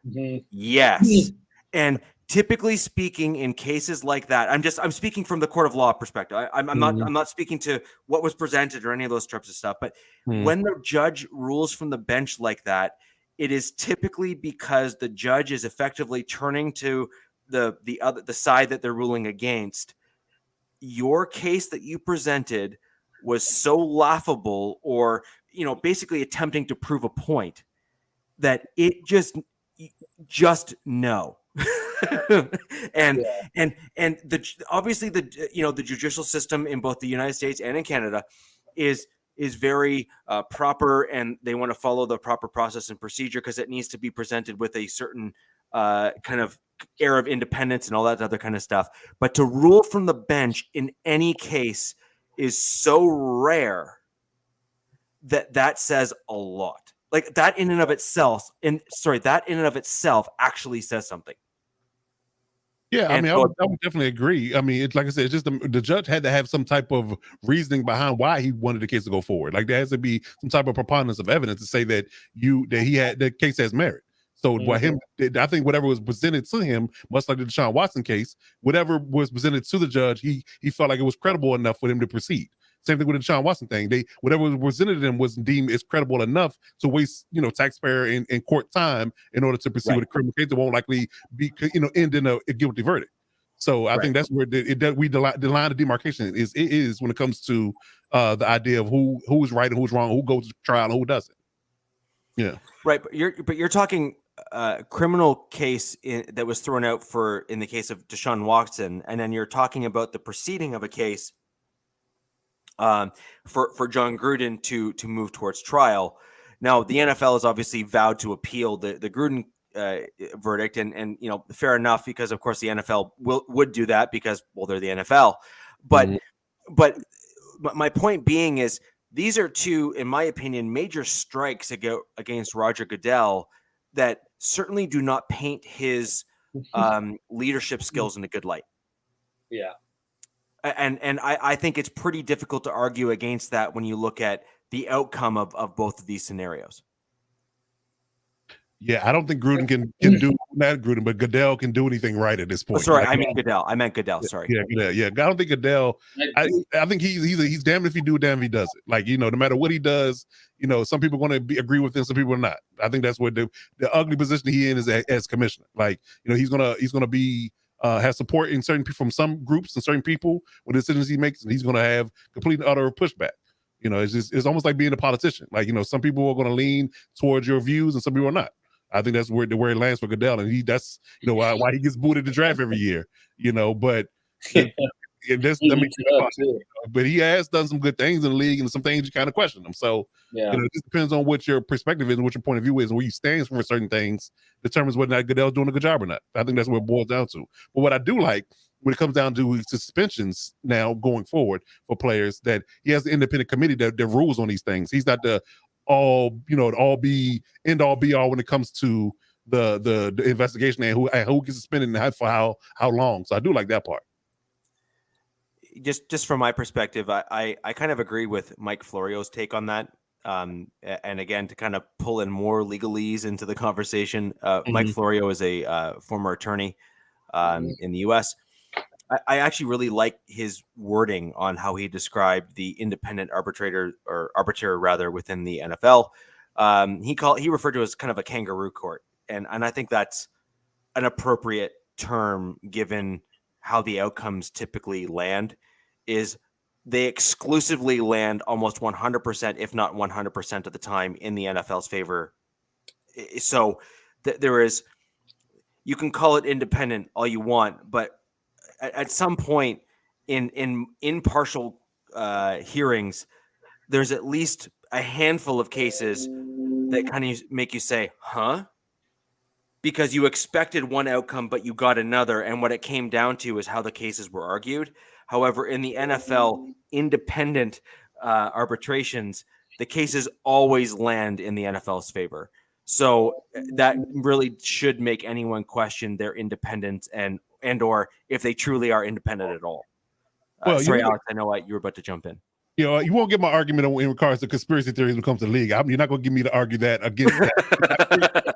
Speaker 5: yes. And typically speaking, in cases like that, I'm speaking from the court of law perspective. I'm not speaking to what was presented or any of those types of stuff. But when the judge rules from the bench like that, it is typically because the judge is effectively turning to the side that they're ruling against. Your case that you presented was so laughable, or basically attempting to prove a point, that it just no. and obviously the judicial system in both the United States and in Canada is very proper, and they want to follow the proper process and procedure because it needs to be presented with a certain kind of air of independence and all that other kind of stuff. But to rule from the bench in any case is so rare that says a lot. Like that in and of itself, actually says something.
Speaker 6: Yeah, I would definitely agree. I mean, it's like I said, it's just the judge had to have some type of reasoning behind why he wanted the case to go forward. Like there has to be some type of preponderance of evidence to say that the case has merit. So I think whatever was presented to him, much like the Deshaun Watson case, whatever was presented to the judge, he felt like it was credible enough for him to proceed. Same thing with the Deshaun Watson thing. Whatever was presented to them was deemed as credible enough to waste, taxpayer and court time in order to proceed with a criminal case that won't likely be, end in a guilty verdict. So I think that's where the line of demarcation is when it comes to the idea of who's right and who's wrong, who goes to trial and who doesn't. Yeah.
Speaker 5: Right, but you're talking criminal case that was thrown out in the case of Deshaun Watson, and then you're talking about the proceeding of a case for John Gruden to move towards trial. Now, the NFL has obviously vowed to appeal the Gruden verdict, and fair enough, because of course the NFL would do that because, well, they're the NFL. But my point being is these are two, in my opinion, major strikes against Roger Goodell that certainly do not paint his leadership skills in a good light.
Speaker 7: Yeah.
Speaker 5: And I think it's pretty difficult to argue against that when you look at the outcome of both of these scenarios.
Speaker 6: Yeah, I don't think Gruden can do, not Gruden, but Goodell can do anything right at this point.
Speaker 5: Oh, sorry, I mean Goodell. I meant Goodell. Sorry.
Speaker 6: Yeah. I don't think Goodell. I think he's damned if he do, damned if he does it. Like, no matter what he does, some people are going to agree with him, some people are not. I think that's what the ugly position he in is as commissioner. Like, he's gonna be have support in from some groups and certain people with the decisions he makes, and he's going to have complete and utter pushback. It's almost like being a politician. Like, some people are going to lean towards your views and some people are not. I think that's where it lands for Goodell, and that's why he gets booed at the draft every year. But but he has done some good things in the league, and some things you kind of question him. So it just depends on what your perspective is and what your point of view is, and where you stand for certain things determines whether or not Goodell's doing a good job or not. I think that's what it boils down to. But what I do like when it comes down to suspensions now going forward for players, that he has the independent committee that rules on these things. He's not the end all be all when it comes to the investigation and who gets suspended and for how long. So I do like that part.
Speaker 5: Just from my perspective, I kind of agree with Mike Florio's take on that. And again, to kind of pull in more legalese into the conversation, Mike Florio is a former attorney in the U.S. I actually really like his wording on how he described the independent arbitrator within the NFL. He referred to it as kind of a kangaroo court, and I think that's an appropriate term given how the outcomes typically land. Is they exclusively land almost 100%, if not 100% of the time, in the NFL's favor. So there is, you can call it independent all you want, but at some point in impartial hearings, there's at least a handful of cases that kind of make you say, huh? Because you expected one outcome, but you got another. And what it came down to is how the cases were argued. However, in the NFL, independent arbitrations, the cases always land in the NFL's favor. So that really should make anyone question their independence and or if they truly are independent at all. Sorry, Alex, I know you were about to jump in.
Speaker 6: You won't get my argument in regards to conspiracy theories when it comes to the league. You're not going to get me to argue that against that.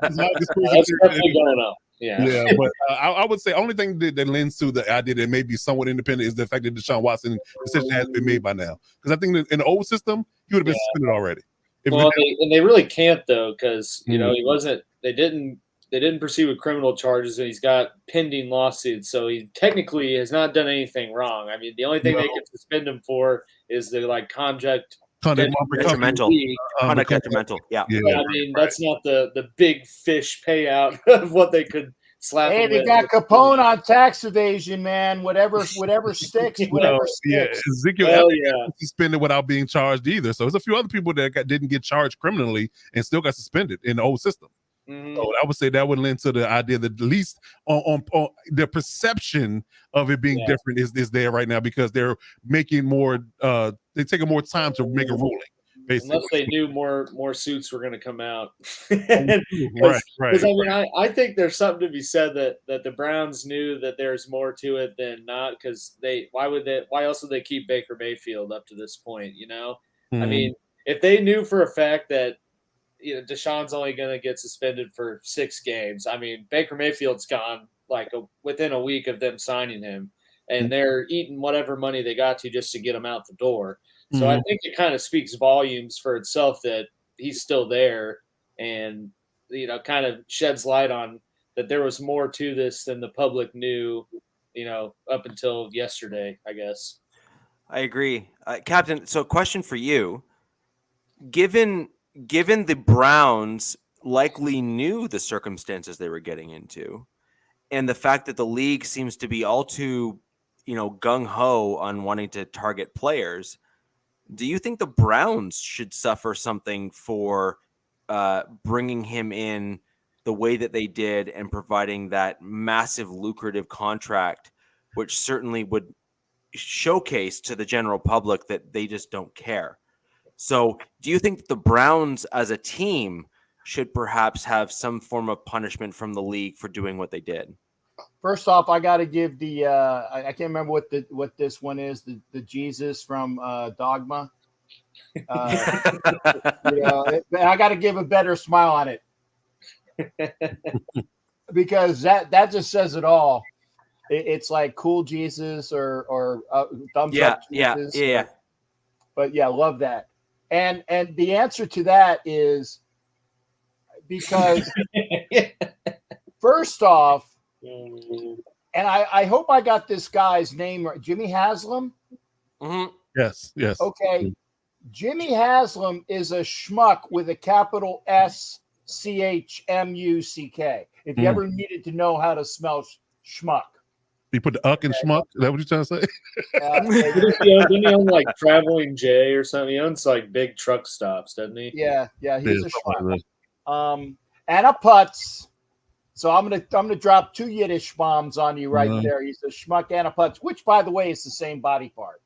Speaker 7: That's definitely going on.
Speaker 6: Yeah, but I would say only thing that lends to the idea that may be somewhat independent is the fact that Deshaun Watson decision has been made by now. Because I think that in the old system, he would have been suspended already.
Speaker 7: And they really can't though, because he wasn't. They didn't proceed with criminal charges, and he's got pending lawsuits. So he technically has not done anything wrong. I mean, the only thing they can suspend him for is the conduct
Speaker 5: detrimental. Conduct detrimental. Yeah.
Speaker 7: But, I mean, that's not the big fish payout of what they could slap.
Speaker 8: Hey, they got Capone on tax evasion, man. Whatever sticks. Whatever sticks.
Speaker 6: Yeah, Ezekiel suspended without being charged either. So there's a few other people that didn't get charged criminally and still got suspended in the old system. So I would say that would lend to the idea that at least on the perception of it being different is there right now, because they're making more they're taking more time to make a ruling. Basically.
Speaker 7: Unless they knew more suits were going to come out.
Speaker 6: Right.
Speaker 7: Because I mean, I think there's something to be said that the Browns knew that there's more to it than not. Because why else would they keep Baker Mayfield up to this point? I mean, if they knew for a fact that Deshaun's only going to get suspended for 6 games. I mean, Baker Mayfield's gone within a week of them signing him, and they're eating whatever money they got to just to get him out the door. So I think it kind of speaks volumes for itself that he's still there, and kind of sheds light on that there was more to this than the public knew, up until yesterday, I guess.
Speaker 5: I agree, Captain. So, question for you: Given the Browns likely knew the circumstances they were getting into, and the fact that the league seems to be all too, gung-ho on wanting to target players, do you think the Browns should suffer something for bringing him in the way that they did and providing that massive lucrative contract, which certainly would showcase to the general public that they just don't care? So do you think the Browns as a team should perhaps have some form of punishment from the league for doing what they did?
Speaker 8: First off, I got to give the I can't remember what this one is, the Jesus from Dogma. I got to give a better smile on it because that just says it all. It's like cool Jesus or thumbs up Jesus.
Speaker 5: Yeah.
Speaker 8: But yeah, love that. And the answer to that is because first off, and I hope I got this guy's name right, Jimmy Haslam.
Speaker 5: Mm-hmm.
Speaker 6: Yes.
Speaker 8: Okay, Jimmy Haslam is a schmuck with a capital SCHMUCK. If you ever needed to know how to spell schmuck.
Speaker 6: You put the uck in schmuck? Is that what you're trying to say?
Speaker 7: Didn't he own Traveling J or something? He owns big truck stops, doesn't he?
Speaker 8: Yeah, he's a schmuck. Anna Putz. So I'm gonna drop 2 Yiddish bombs on you right there. He's a schmuck, Anna Putz, which by the way is the same body part.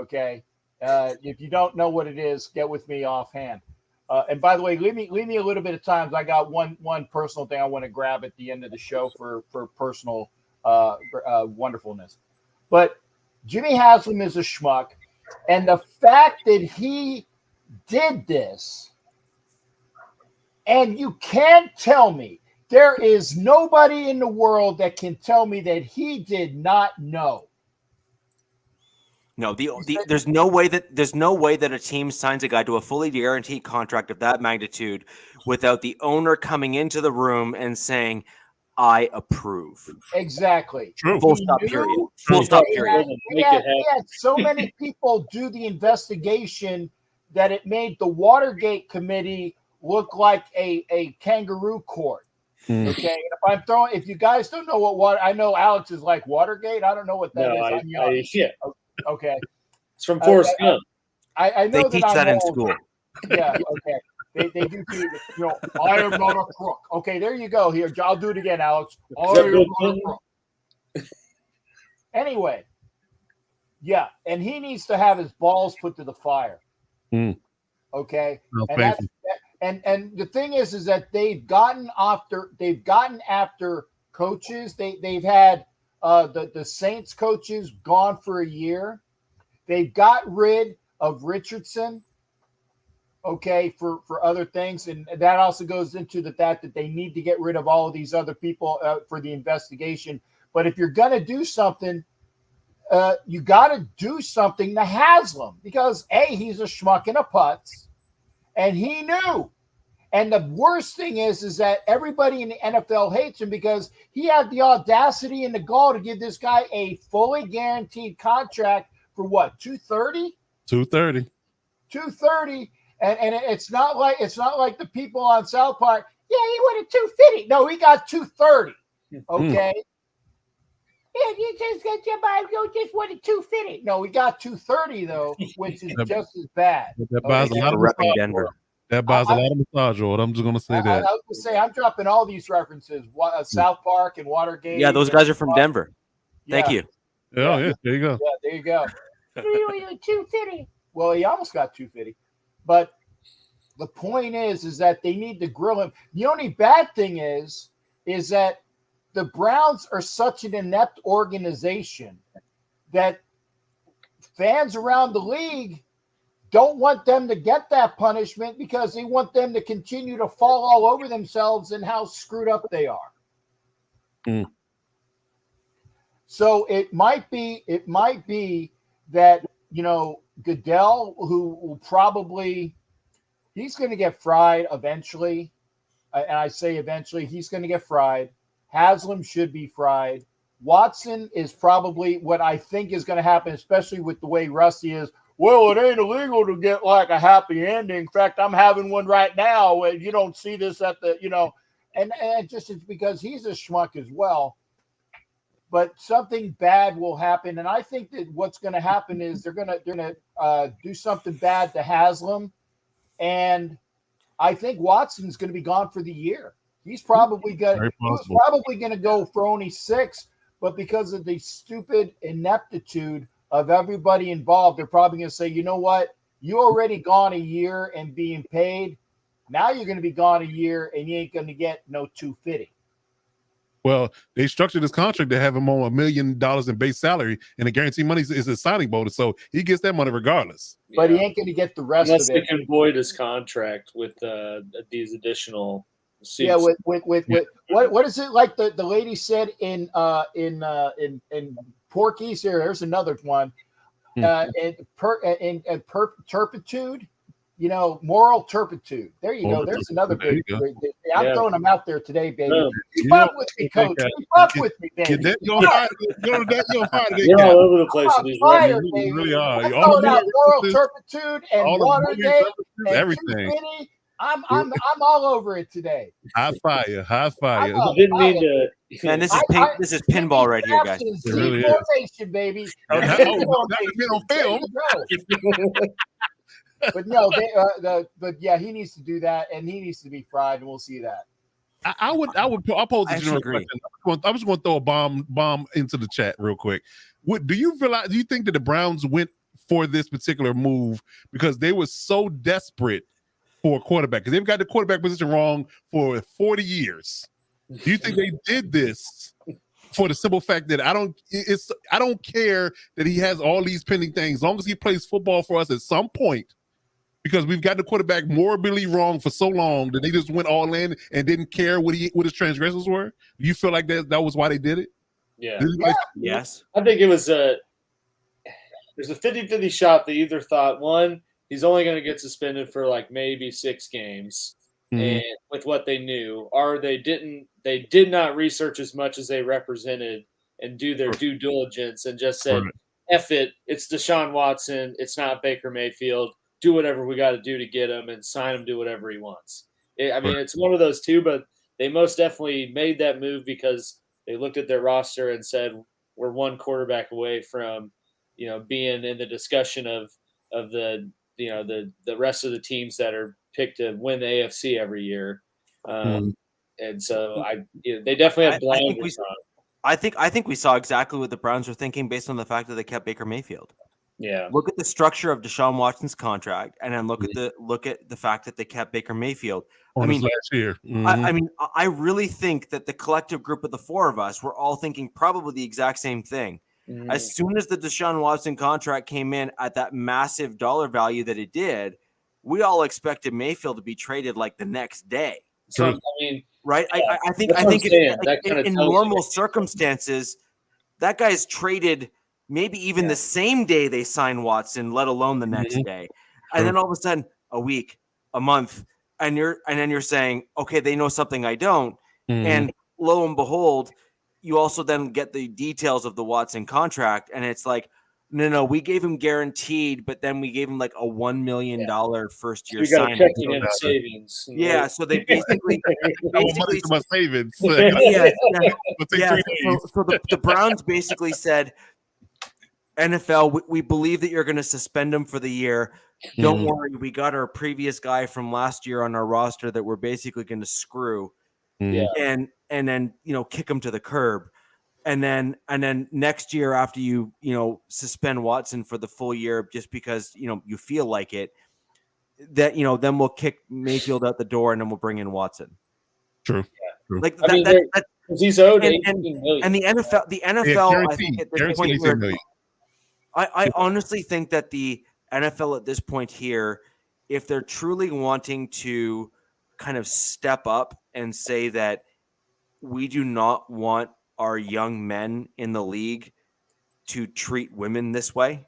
Speaker 8: Okay. If you don't know what it is, get with me offhand. And by the way, leave me a little bit of time. I got one personal thing I want to grab at the end of the show for personal wonderfulness. But Jimmy Haslam is a schmuck, and the fact that he did this, and you can't tell me, there is nobody in the world that can tell me that he did not know.
Speaker 5: No, there's no way that a team signs a guy to a fully guaranteed contract of that magnitude without the owner coming into the room and saying, "I approve."
Speaker 8: Exactly.
Speaker 6: True.
Speaker 5: Full stop. Period. Full stop. Period.
Speaker 8: He had so many people do the investigation that it made the Watergate committee look like a kangaroo court. Okay, and if you guys don't know what I know Alex is like Watergate. I don't know what that is.
Speaker 7: Yeah.
Speaker 8: Okay.
Speaker 7: It's from Forrest Gump.
Speaker 8: I know
Speaker 5: they teach that in school.
Speaker 8: Yeah, okay. They do teach, I am not a crook. Okay, there you go. Here, I'll do it again, Alex. I am not a crook. Anyway, yeah, and he needs to have his balls put to the fire. Okay, and the thing is that they've gotten after coaches. They've had the Saints coaches gone for a year. They've got rid of Richardson, okay, for other things. And that also goes into the fact that they need to get rid of all of these other people for the investigation. But if you're going to do something, you got to do something to Haslam because, A, he's a schmuck and a putz, and he knew. And the worst thing is that everybody in the NFL hates him because he had the audacity and the gall to give this guy a fully guaranteed contract for what, $230? $230. And it's not like the people on South Park. Yeah, he wanted $250. No, he got $230. Okay. Yeah, you just wanted $250. No, we got $230 though, which is just as bad.
Speaker 6: That buys a lot of
Speaker 5: repping Denver.
Speaker 6: That buys a lot of massage oil. I'm just going to say that.
Speaker 8: I was going to say, I'm dropping all these references. South Park and Watergate.
Speaker 5: Yeah, those guys are from Denver. Thank you.
Speaker 6: Oh, yeah, there you go.
Speaker 8: Yeah, there you go. $250. Well, he almost got $250. But the point is that they need to grill him. The only bad thing is that the Browns are such an inept organization that fans around the league don't want them to get that punishment because they want them to continue to fall all over themselves and how screwed up they are. So it might be that, Goodell, who will probably, he's going to get fried eventually. And I say eventually, he's going to get fried. Haslam should be fried. Watson is probably what I think is going to happen, especially with the way Rusty is. Well, it ain't illegal to get like a happy ending. In fact, I'm having one right now. And you don't see this at the, and just it's because he's a schmuck as well. But something bad will happen, and I think that what's going to happen is they're going to do something bad to Haslam, and I think Watson's going to be gone for the year. He's probably going to go for only 6, but because of the stupid ineptitude of everybody involved, they're probably going to say, you know what? You already gone a year and being paid. Now you're going to be gone a year and you ain't going to get no $250.
Speaker 6: Well, they structured this contract to have him on $1 million in base salary, and the guaranteed money is a signing bonus, so he gets that money regardless.
Speaker 8: But he ain't going to get the rest
Speaker 7: Unless
Speaker 8: of it.
Speaker 7: Unless they can void his contract with these additional suits.
Speaker 8: Yeah, with what is it like the lady said in Porky's here? There's another one. Turpitude. Moral turpitude. There you go. There's another big. I'm throwing them out there today, baby. Keep up with me, coach. Keep up with me, baby.
Speaker 6: You're
Speaker 7: all over the place.
Speaker 6: You really are.
Speaker 8: I'm throwing out moral turpitude and Watergate and
Speaker 6: everything.
Speaker 8: I'm all over it today.
Speaker 6: High fire.
Speaker 7: I didn't mean to.
Speaker 5: Man, this is pinball right here, guys.
Speaker 8: It really is, baby.
Speaker 6: That's been on film.
Speaker 8: But no, he needs to do that, and he needs to be fried, and we'll see that.
Speaker 6: I'll pose a general question. I'm just going to throw a bomb into the chat real quick. Do you think that the Browns went for this particular move because they were so desperate for a quarterback, because they've got the quarterback position wrong for 40 years. Do you think they did this for the simple fact that I don't care that he has all these pending things, as long as he plays football for us at some point, because we've got the quarterback morbidly wrong for so long that they just went all in and didn't care what his transgressions were? Do you feel like that was why they did it?
Speaker 7: Yeah.
Speaker 5: Yes.
Speaker 7: I think it was there's a 50-50 shot. They either thought, one, he's only going to get suspended for like maybe 6 games, and with what they knew, or they did not research as much as they represented and do their due diligence and just said, F it, it's Deshaun Watson, it's not Baker Mayfield, do whatever we got to do to get him and sign him, do whatever he wants. It's one of those two, but they most definitely made that move because they looked at their roster and said, we're one quarterback away from, being in the discussion of the rest of the teams that are picked to win the AFC every year. And so they definitely had blinders on.
Speaker 5: I think we saw exactly what the Browns were thinking based on the fact that they kept Baker Mayfield.
Speaker 7: Yeah.
Speaker 5: Look at the structure of Deshaun Watson's contract, and then look at the fact that they kept Baker Mayfield.
Speaker 6: Last year.
Speaker 5: I really think that the collective group of the 4 of us were all thinking probably the exact same thing. As soon as the Deshaun Watson contract came in at that massive dollar value that it did, we all expected Mayfield to be traded like the next day.
Speaker 7: So,
Speaker 5: right?
Speaker 7: Yeah,
Speaker 5: I think in normal circumstances, that guy's traded maybe even the same day they sign Watson, let alone the next day. And then all of a sudden, a week, a month, and then you're saying, okay, they know something I don't. And lo and behold, you also then get the details of the Watson contract, and it's like, no, we gave him guaranteed, but then we gave him like a $1 million first year signing.
Speaker 7: Checking in savings.
Speaker 5: Yeah, so they basically
Speaker 6: my savings.
Speaker 5: So the Browns basically said, NFL, we believe that you're going to suspend him for the year. Don't worry, we got our previous guy from last year on our roster that we're basically going to screw, and then kick him to the curb. And then next year, after you suspend Watson for the full year, just because you feel like it, that then we'll kick Mayfield out the door and then we'll bring in Watson.
Speaker 6: True.
Speaker 5: Like
Speaker 7: he's owed
Speaker 5: $18 million. And the NFL, I think at this point, I honestly think that the NFL at this point here, if they're truly wanting to kind of step up and say that we do not want our young men in the league to treat women this way,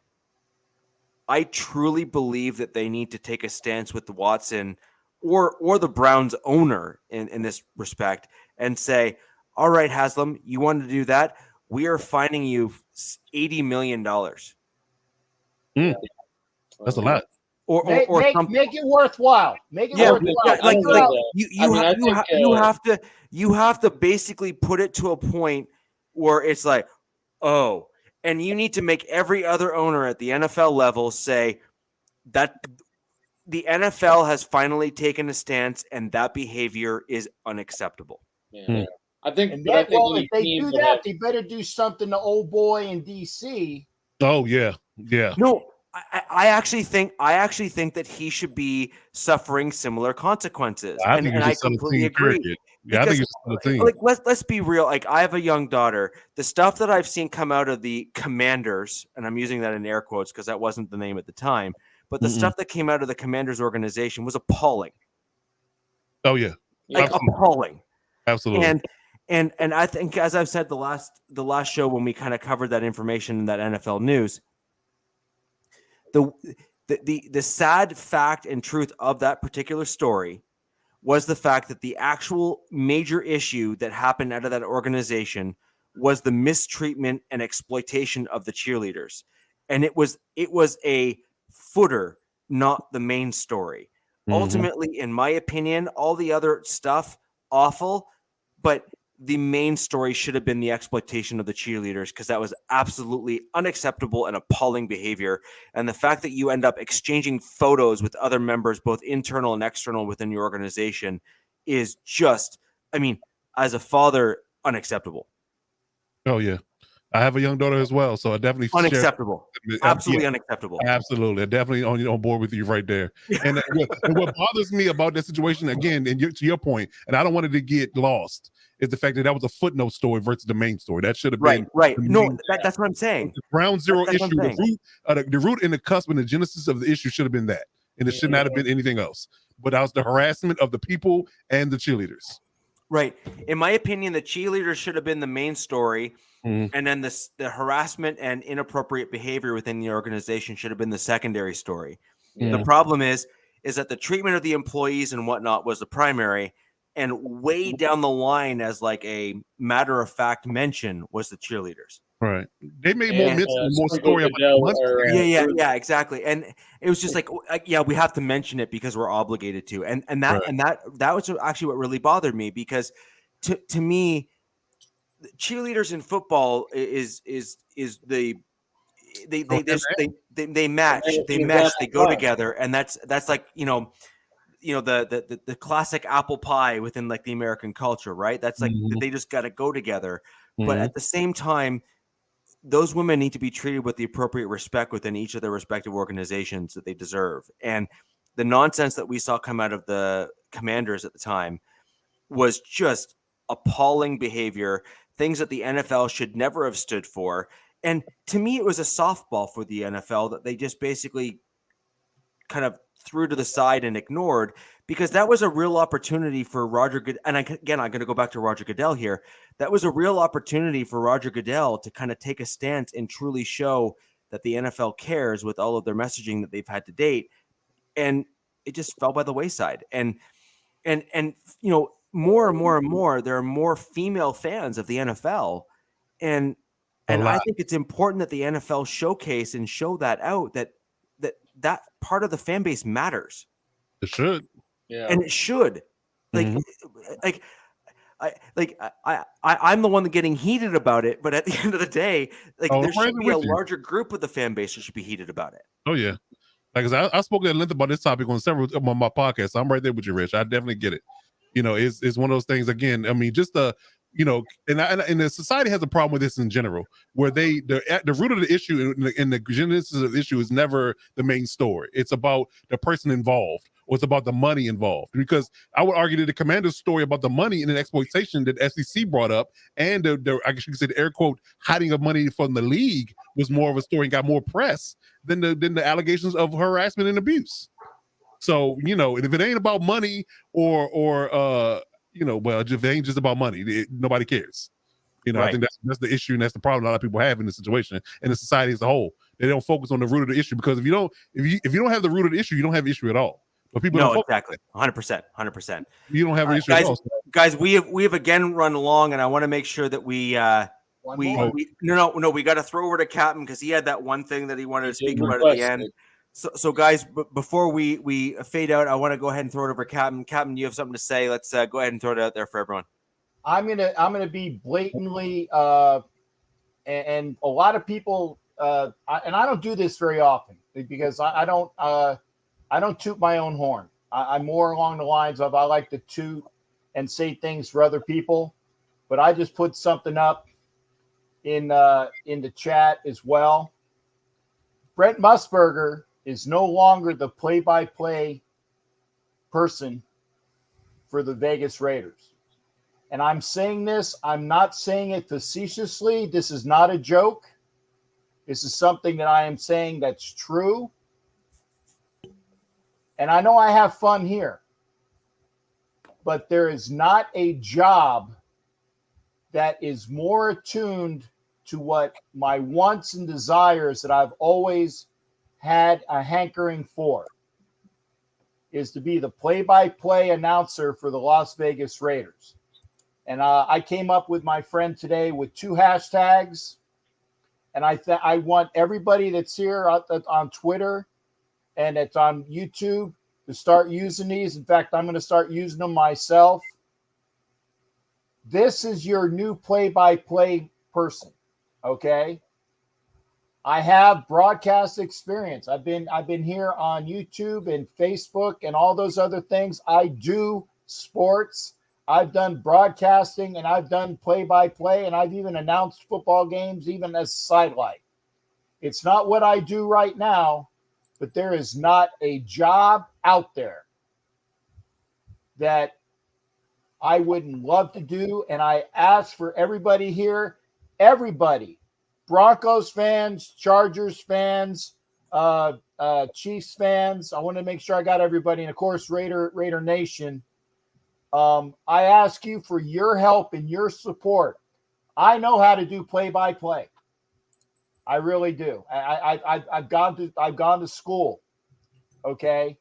Speaker 5: I truly believe that they need to take a stance with the Watson or the Browns owner in this respect and say, all right, Haslam, you want to do that? We are fining you $80 million.
Speaker 6: That's a lot.
Speaker 8: Or make it worthwhile. Make it worthwhile.
Speaker 5: You have to basically put it to a point where it's like, oh, and you need to make every other owner at the NFL level say that the NFL has finally taken a stance and that behavior is unacceptable.
Speaker 7: Yeah. I think
Speaker 8: if they do that, they better do something to old boy in DC.
Speaker 6: Oh yeah.
Speaker 5: No, I actually think that he should be suffering similar consequences. I completely agree.
Speaker 6: Yeah, I think it's the team.
Speaker 5: Like let's be real. Like I have a young daughter. The stuff that I've seen come out of the Commanders, and I'm using that in air quotes because that wasn't the name at the time, but the stuff that came out of the Commanders organization was appalling.
Speaker 6: Oh yeah,
Speaker 5: appalling.
Speaker 6: Absolutely.
Speaker 5: And I think, as I've said the last show when we kind of covered that information in that NFL news, the sad fact and truth of that particular story was the fact that the actual major issue that happened out of that organization was the mistreatment and exploitation of the cheerleaders. And it was a footer, not the main story. Ultimately, in my opinion, all the other stuff, awful, but the main story should have been the exploitation of the cheerleaders, because that was absolutely unacceptable and appalling behavior. And the fact that you end up exchanging photos with other members, both internal and external within your organization, is just, as a father, unacceptable.
Speaker 6: Oh yeah, I have a young daughter as well, so I definitely
Speaker 5: Unacceptable. Absolutely unacceptable.
Speaker 6: Absolutely. I'm definitely on board with you right there. And what bothers me about this situation, again, and to your point, and I don't want it to get lost, is the fact that was a footnote story versus the main story. That should have been
Speaker 5: right. No, that's what I'm saying.
Speaker 6: The ground zero issue, the root and the cusp and the genesis of the issue should have been that, and it should not have been anything else. But that was the harassment of the people and the cheerleaders.
Speaker 5: Right. In my opinion, the cheerleaders should have been the main story. And then the harassment and inappropriate behavior within the organization should have been the secondary story. The problem is that the treatment of the employees and whatnot was the primary, and way down the line as like a matter of fact mention was the cheerleaders.
Speaker 6: Right. They made more story about
Speaker 5: yeah, exactly. And it was just like, we have to mention it because we're obligated to. And that was actually what really bothered me, because to me, cheerleaders in football is they match, they go together, and that's like the classic apple pie within like the American culture, right? That's like they just got to go together. But at the same time, those women need to be treated with the appropriate respect within each of their respective organizations that they deserve. And the nonsense that we saw come out of the Commanders at the time was just appalling behavior, things that the NFL should never have stood for. And to me, it was a softball for the NFL that they just basically kind of threw to the side and ignored, because that was a real opportunity for Roger Goodell. And again, I'm going to go back to Roger Goodell here. That was a real opportunity for Roger Goodell to kind of take a stance and truly show that the NFL cares with all of their messaging that they've had to date. And it just fell by the wayside. And more and more and more, there are more female fans of the NFL. And I think it's important that the NFL showcase and show that out, that part of the fan base matters.
Speaker 6: It should.
Speaker 7: Yeah.
Speaker 5: And it should. I'm the one getting heated about it, but at the end of the day, there should be a larger group of the fan base that should be heated about it.
Speaker 6: Oh yeah. Like I spoke at length about this topic on several of my podcasts. So I'm right there with you, Rich. I definitely get it. It's one of those things. Again, I mean, just and the society has a problem with this in general, where the root of the issue and the genesis of the issue is never the main story. It's about the person involved, or it's about the money involved. Because I would argue that the Commander's story about the money and the exploitation that SEC brought up, and the I guess you could say the air quote hiding of money from the league, was more of a story and got more press than the allegations of harassment and abuse. So if it ain't about money or if it ain't just about money, nobody cares. Right. I think that's the issue, and that's the problem a lot of people have in this situation and the society as a whole. They don't focus on the root of the issue, because if you don't have the root of the issue, you don't have an issue at all. But people don't
Speaker 5: exactly 100%.
Speaker 6: You don't have an issue at all.
Speaker 5: Guys, we have again run long, and I want to make sure that we got to throw over to Captain, because he had that one thing that he wanted to speak about at the end. So guys, before we fade out, I want to go ahead and throw it over to Captain. Captain, you have something to say? Let's go ahead and throw it out there for everyone.
Speaker 8: I'm gonna be blatantly, and a lot of people, and I don't do this very often, because I don't toot my own horn. I'm more along the lines of I like to toot and say things for other people, but I just put something up in the chat as well. Brent Musburger is no longer the play-by-play person for the Vegas Raiders. And I'm saying this, I'm not saying it facetiously. This is not a joke. This is something that I am saying that's true. And I know I have fun here, but there is not a job that is more attuned to what my wants and desires that I've always had a hankering for, is to be the play-by-play announcer for the Las Vegas Raiders. And I came up with my friend today with 2 hashtags, and I want everybody that's here on Twitter and it's on YouTube to start using these. In fact, I'm going to start using them myself. This is your new play-by-play person, okay? I have broadcast experience. I've been here on YouTube and Facebook and all those other things. I do sports. I've done broadcasting, and I've done play-by-play, and I've even announced football games, even as sidelight. It's not what I do right now, but there is not a job out there that I wouldn't love to do. And I ask for everybody here, everybody, Broncos fans, Chargers fans, Chiefs fans. I want to make sure I got everybody, and of course, Raider Nation. I ask you for your help and your support. I know how to do play-by-play. I really do. I've gone to school. Okay.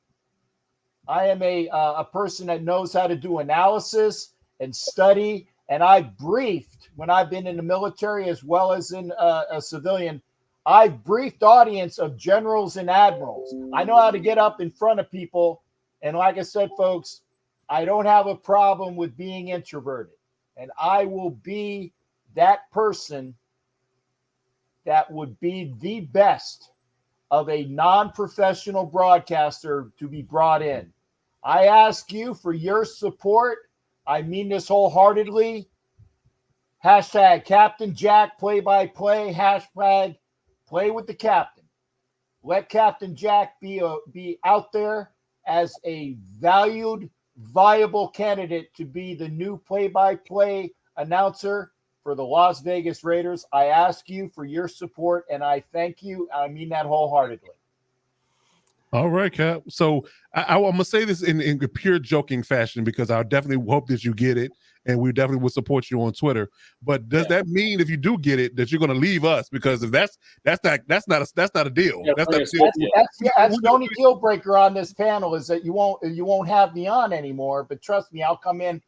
Speaker 8: I am a person that knows how to do analysis and study, and I briefed when I've been in the military as well as in a civilian. I've briefed audience of generals and admirals. I know how to get up in front of people, and like I said, folks, I don't have a problem with being introverted, and I will be that person that would be the best of a non-professional broadcaster to be brought in. I ask you for your support. I mean this wholeheartedly. Hashtag Captain Jack play-by-play. Hashtag play with the captain. Let Captain Jack be out there as a valued, viable candidate to be the new play-by-play announcer for the Las Vegas Raiders. I ask you for your support, and I thank you. I mean that wholeheartedly.
Speaker 6: All right, Cap. So I'm going to say this in pure joking fashion, because I definitely hope that you get it, and we definitely will support you on Twitter. But does that mean if you do get it that you're going to leave us? Because if that's not a deal.
Speaker 7: Yeah,
Speaker 6: that's not a deal.
Speaker 8: That's the only deal breaker on this panel, is that you won't have me on anymore. But trust me, I'll come in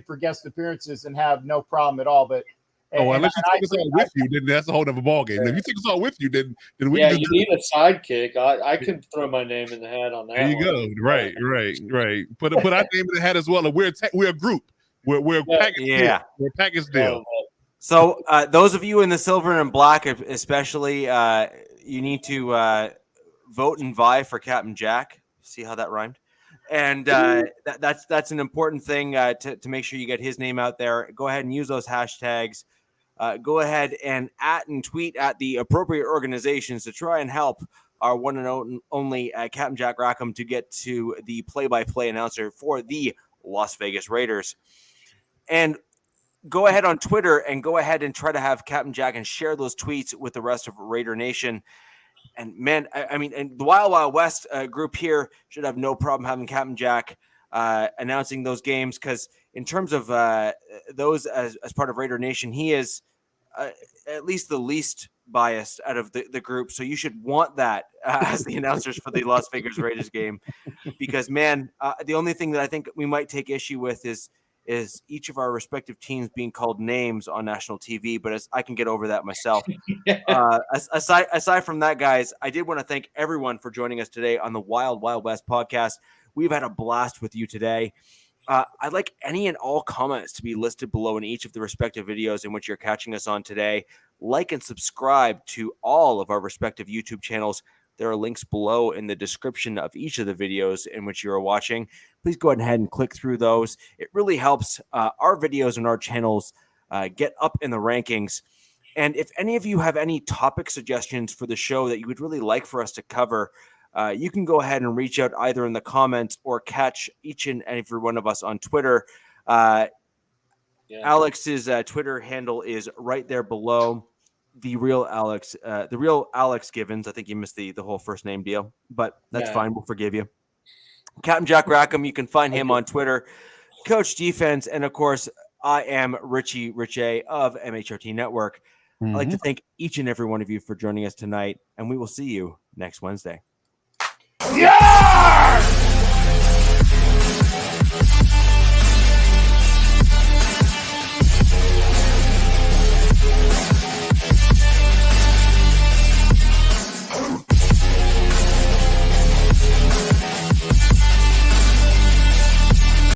Speaker 8: for guest appearances and have no problem at all. But
Speaker 6: unless you take us all with you, then that's a whole other ballgame. If you take us all with you, then we
Speaker 7: you need a sidekick. I can throw my name in the hat on that.
Speaker 6: There you go. Right. Put our name in the hat as well. We're a group. We're a package deal. We're a package deal.
Speaker 5: So those of you in the silver and black, especially, you need to vote and vie for Captain Jack. See how that rhymed? And that's an important thing to make sure you get his name out there. Go ahead and use those hashtags. Go ahead and tweet at the appropriate organizations to try and help our one and only Captain Jack Rackham to get to the play-by-play announcer for the Las Vegas Raiders. And go ahead on Twitter and go ahead and try to have Captain Jack and share those tweets with the rest of Raider Nation. And man, I mean, and the Wild Wild West group here should have no problem having Captain Jack announcing those games, because in terms of those as part of Raider Nation, he is at least the least biased out of the group. So you should want that as the announcers for the Las Vegas Raiders game, because man, the only thing that I think we might take issue with is each of our respective teams being called names on national TV, but I can get over that myself. Aside from that, guys, I did want to thank everyone for joining us today on the Wild Wild West podcast. We've had a blast with you today. I'd like any and all comments to be listed below in each of the respective videos in which you're catching us on today. Like and subscribe to all of our respective YouTube channels. There are links below in the description of each of the videos in which you're watching. Please go ahead and click through those. It really helps our videos and our channels get up in the rankings. And if any of you have any topic suggestions for the show that you would really like for us to cover, you can go ahead and reach out either in the comments or catch each and every one of us on Twitter. Alex's Twitter handle is right there below. The real Alex Givens. I think you missed the whole first name deal, but that's fine. We'll forgive you. Captain Jack Rackham, you can find him on Twitter. Coach Defense, and of course, I am Richie of MHRT Network. I'd like to thank each and every one of you for joining us tonight, and we will see you next Wednesday.
Speaker 8: Yeah!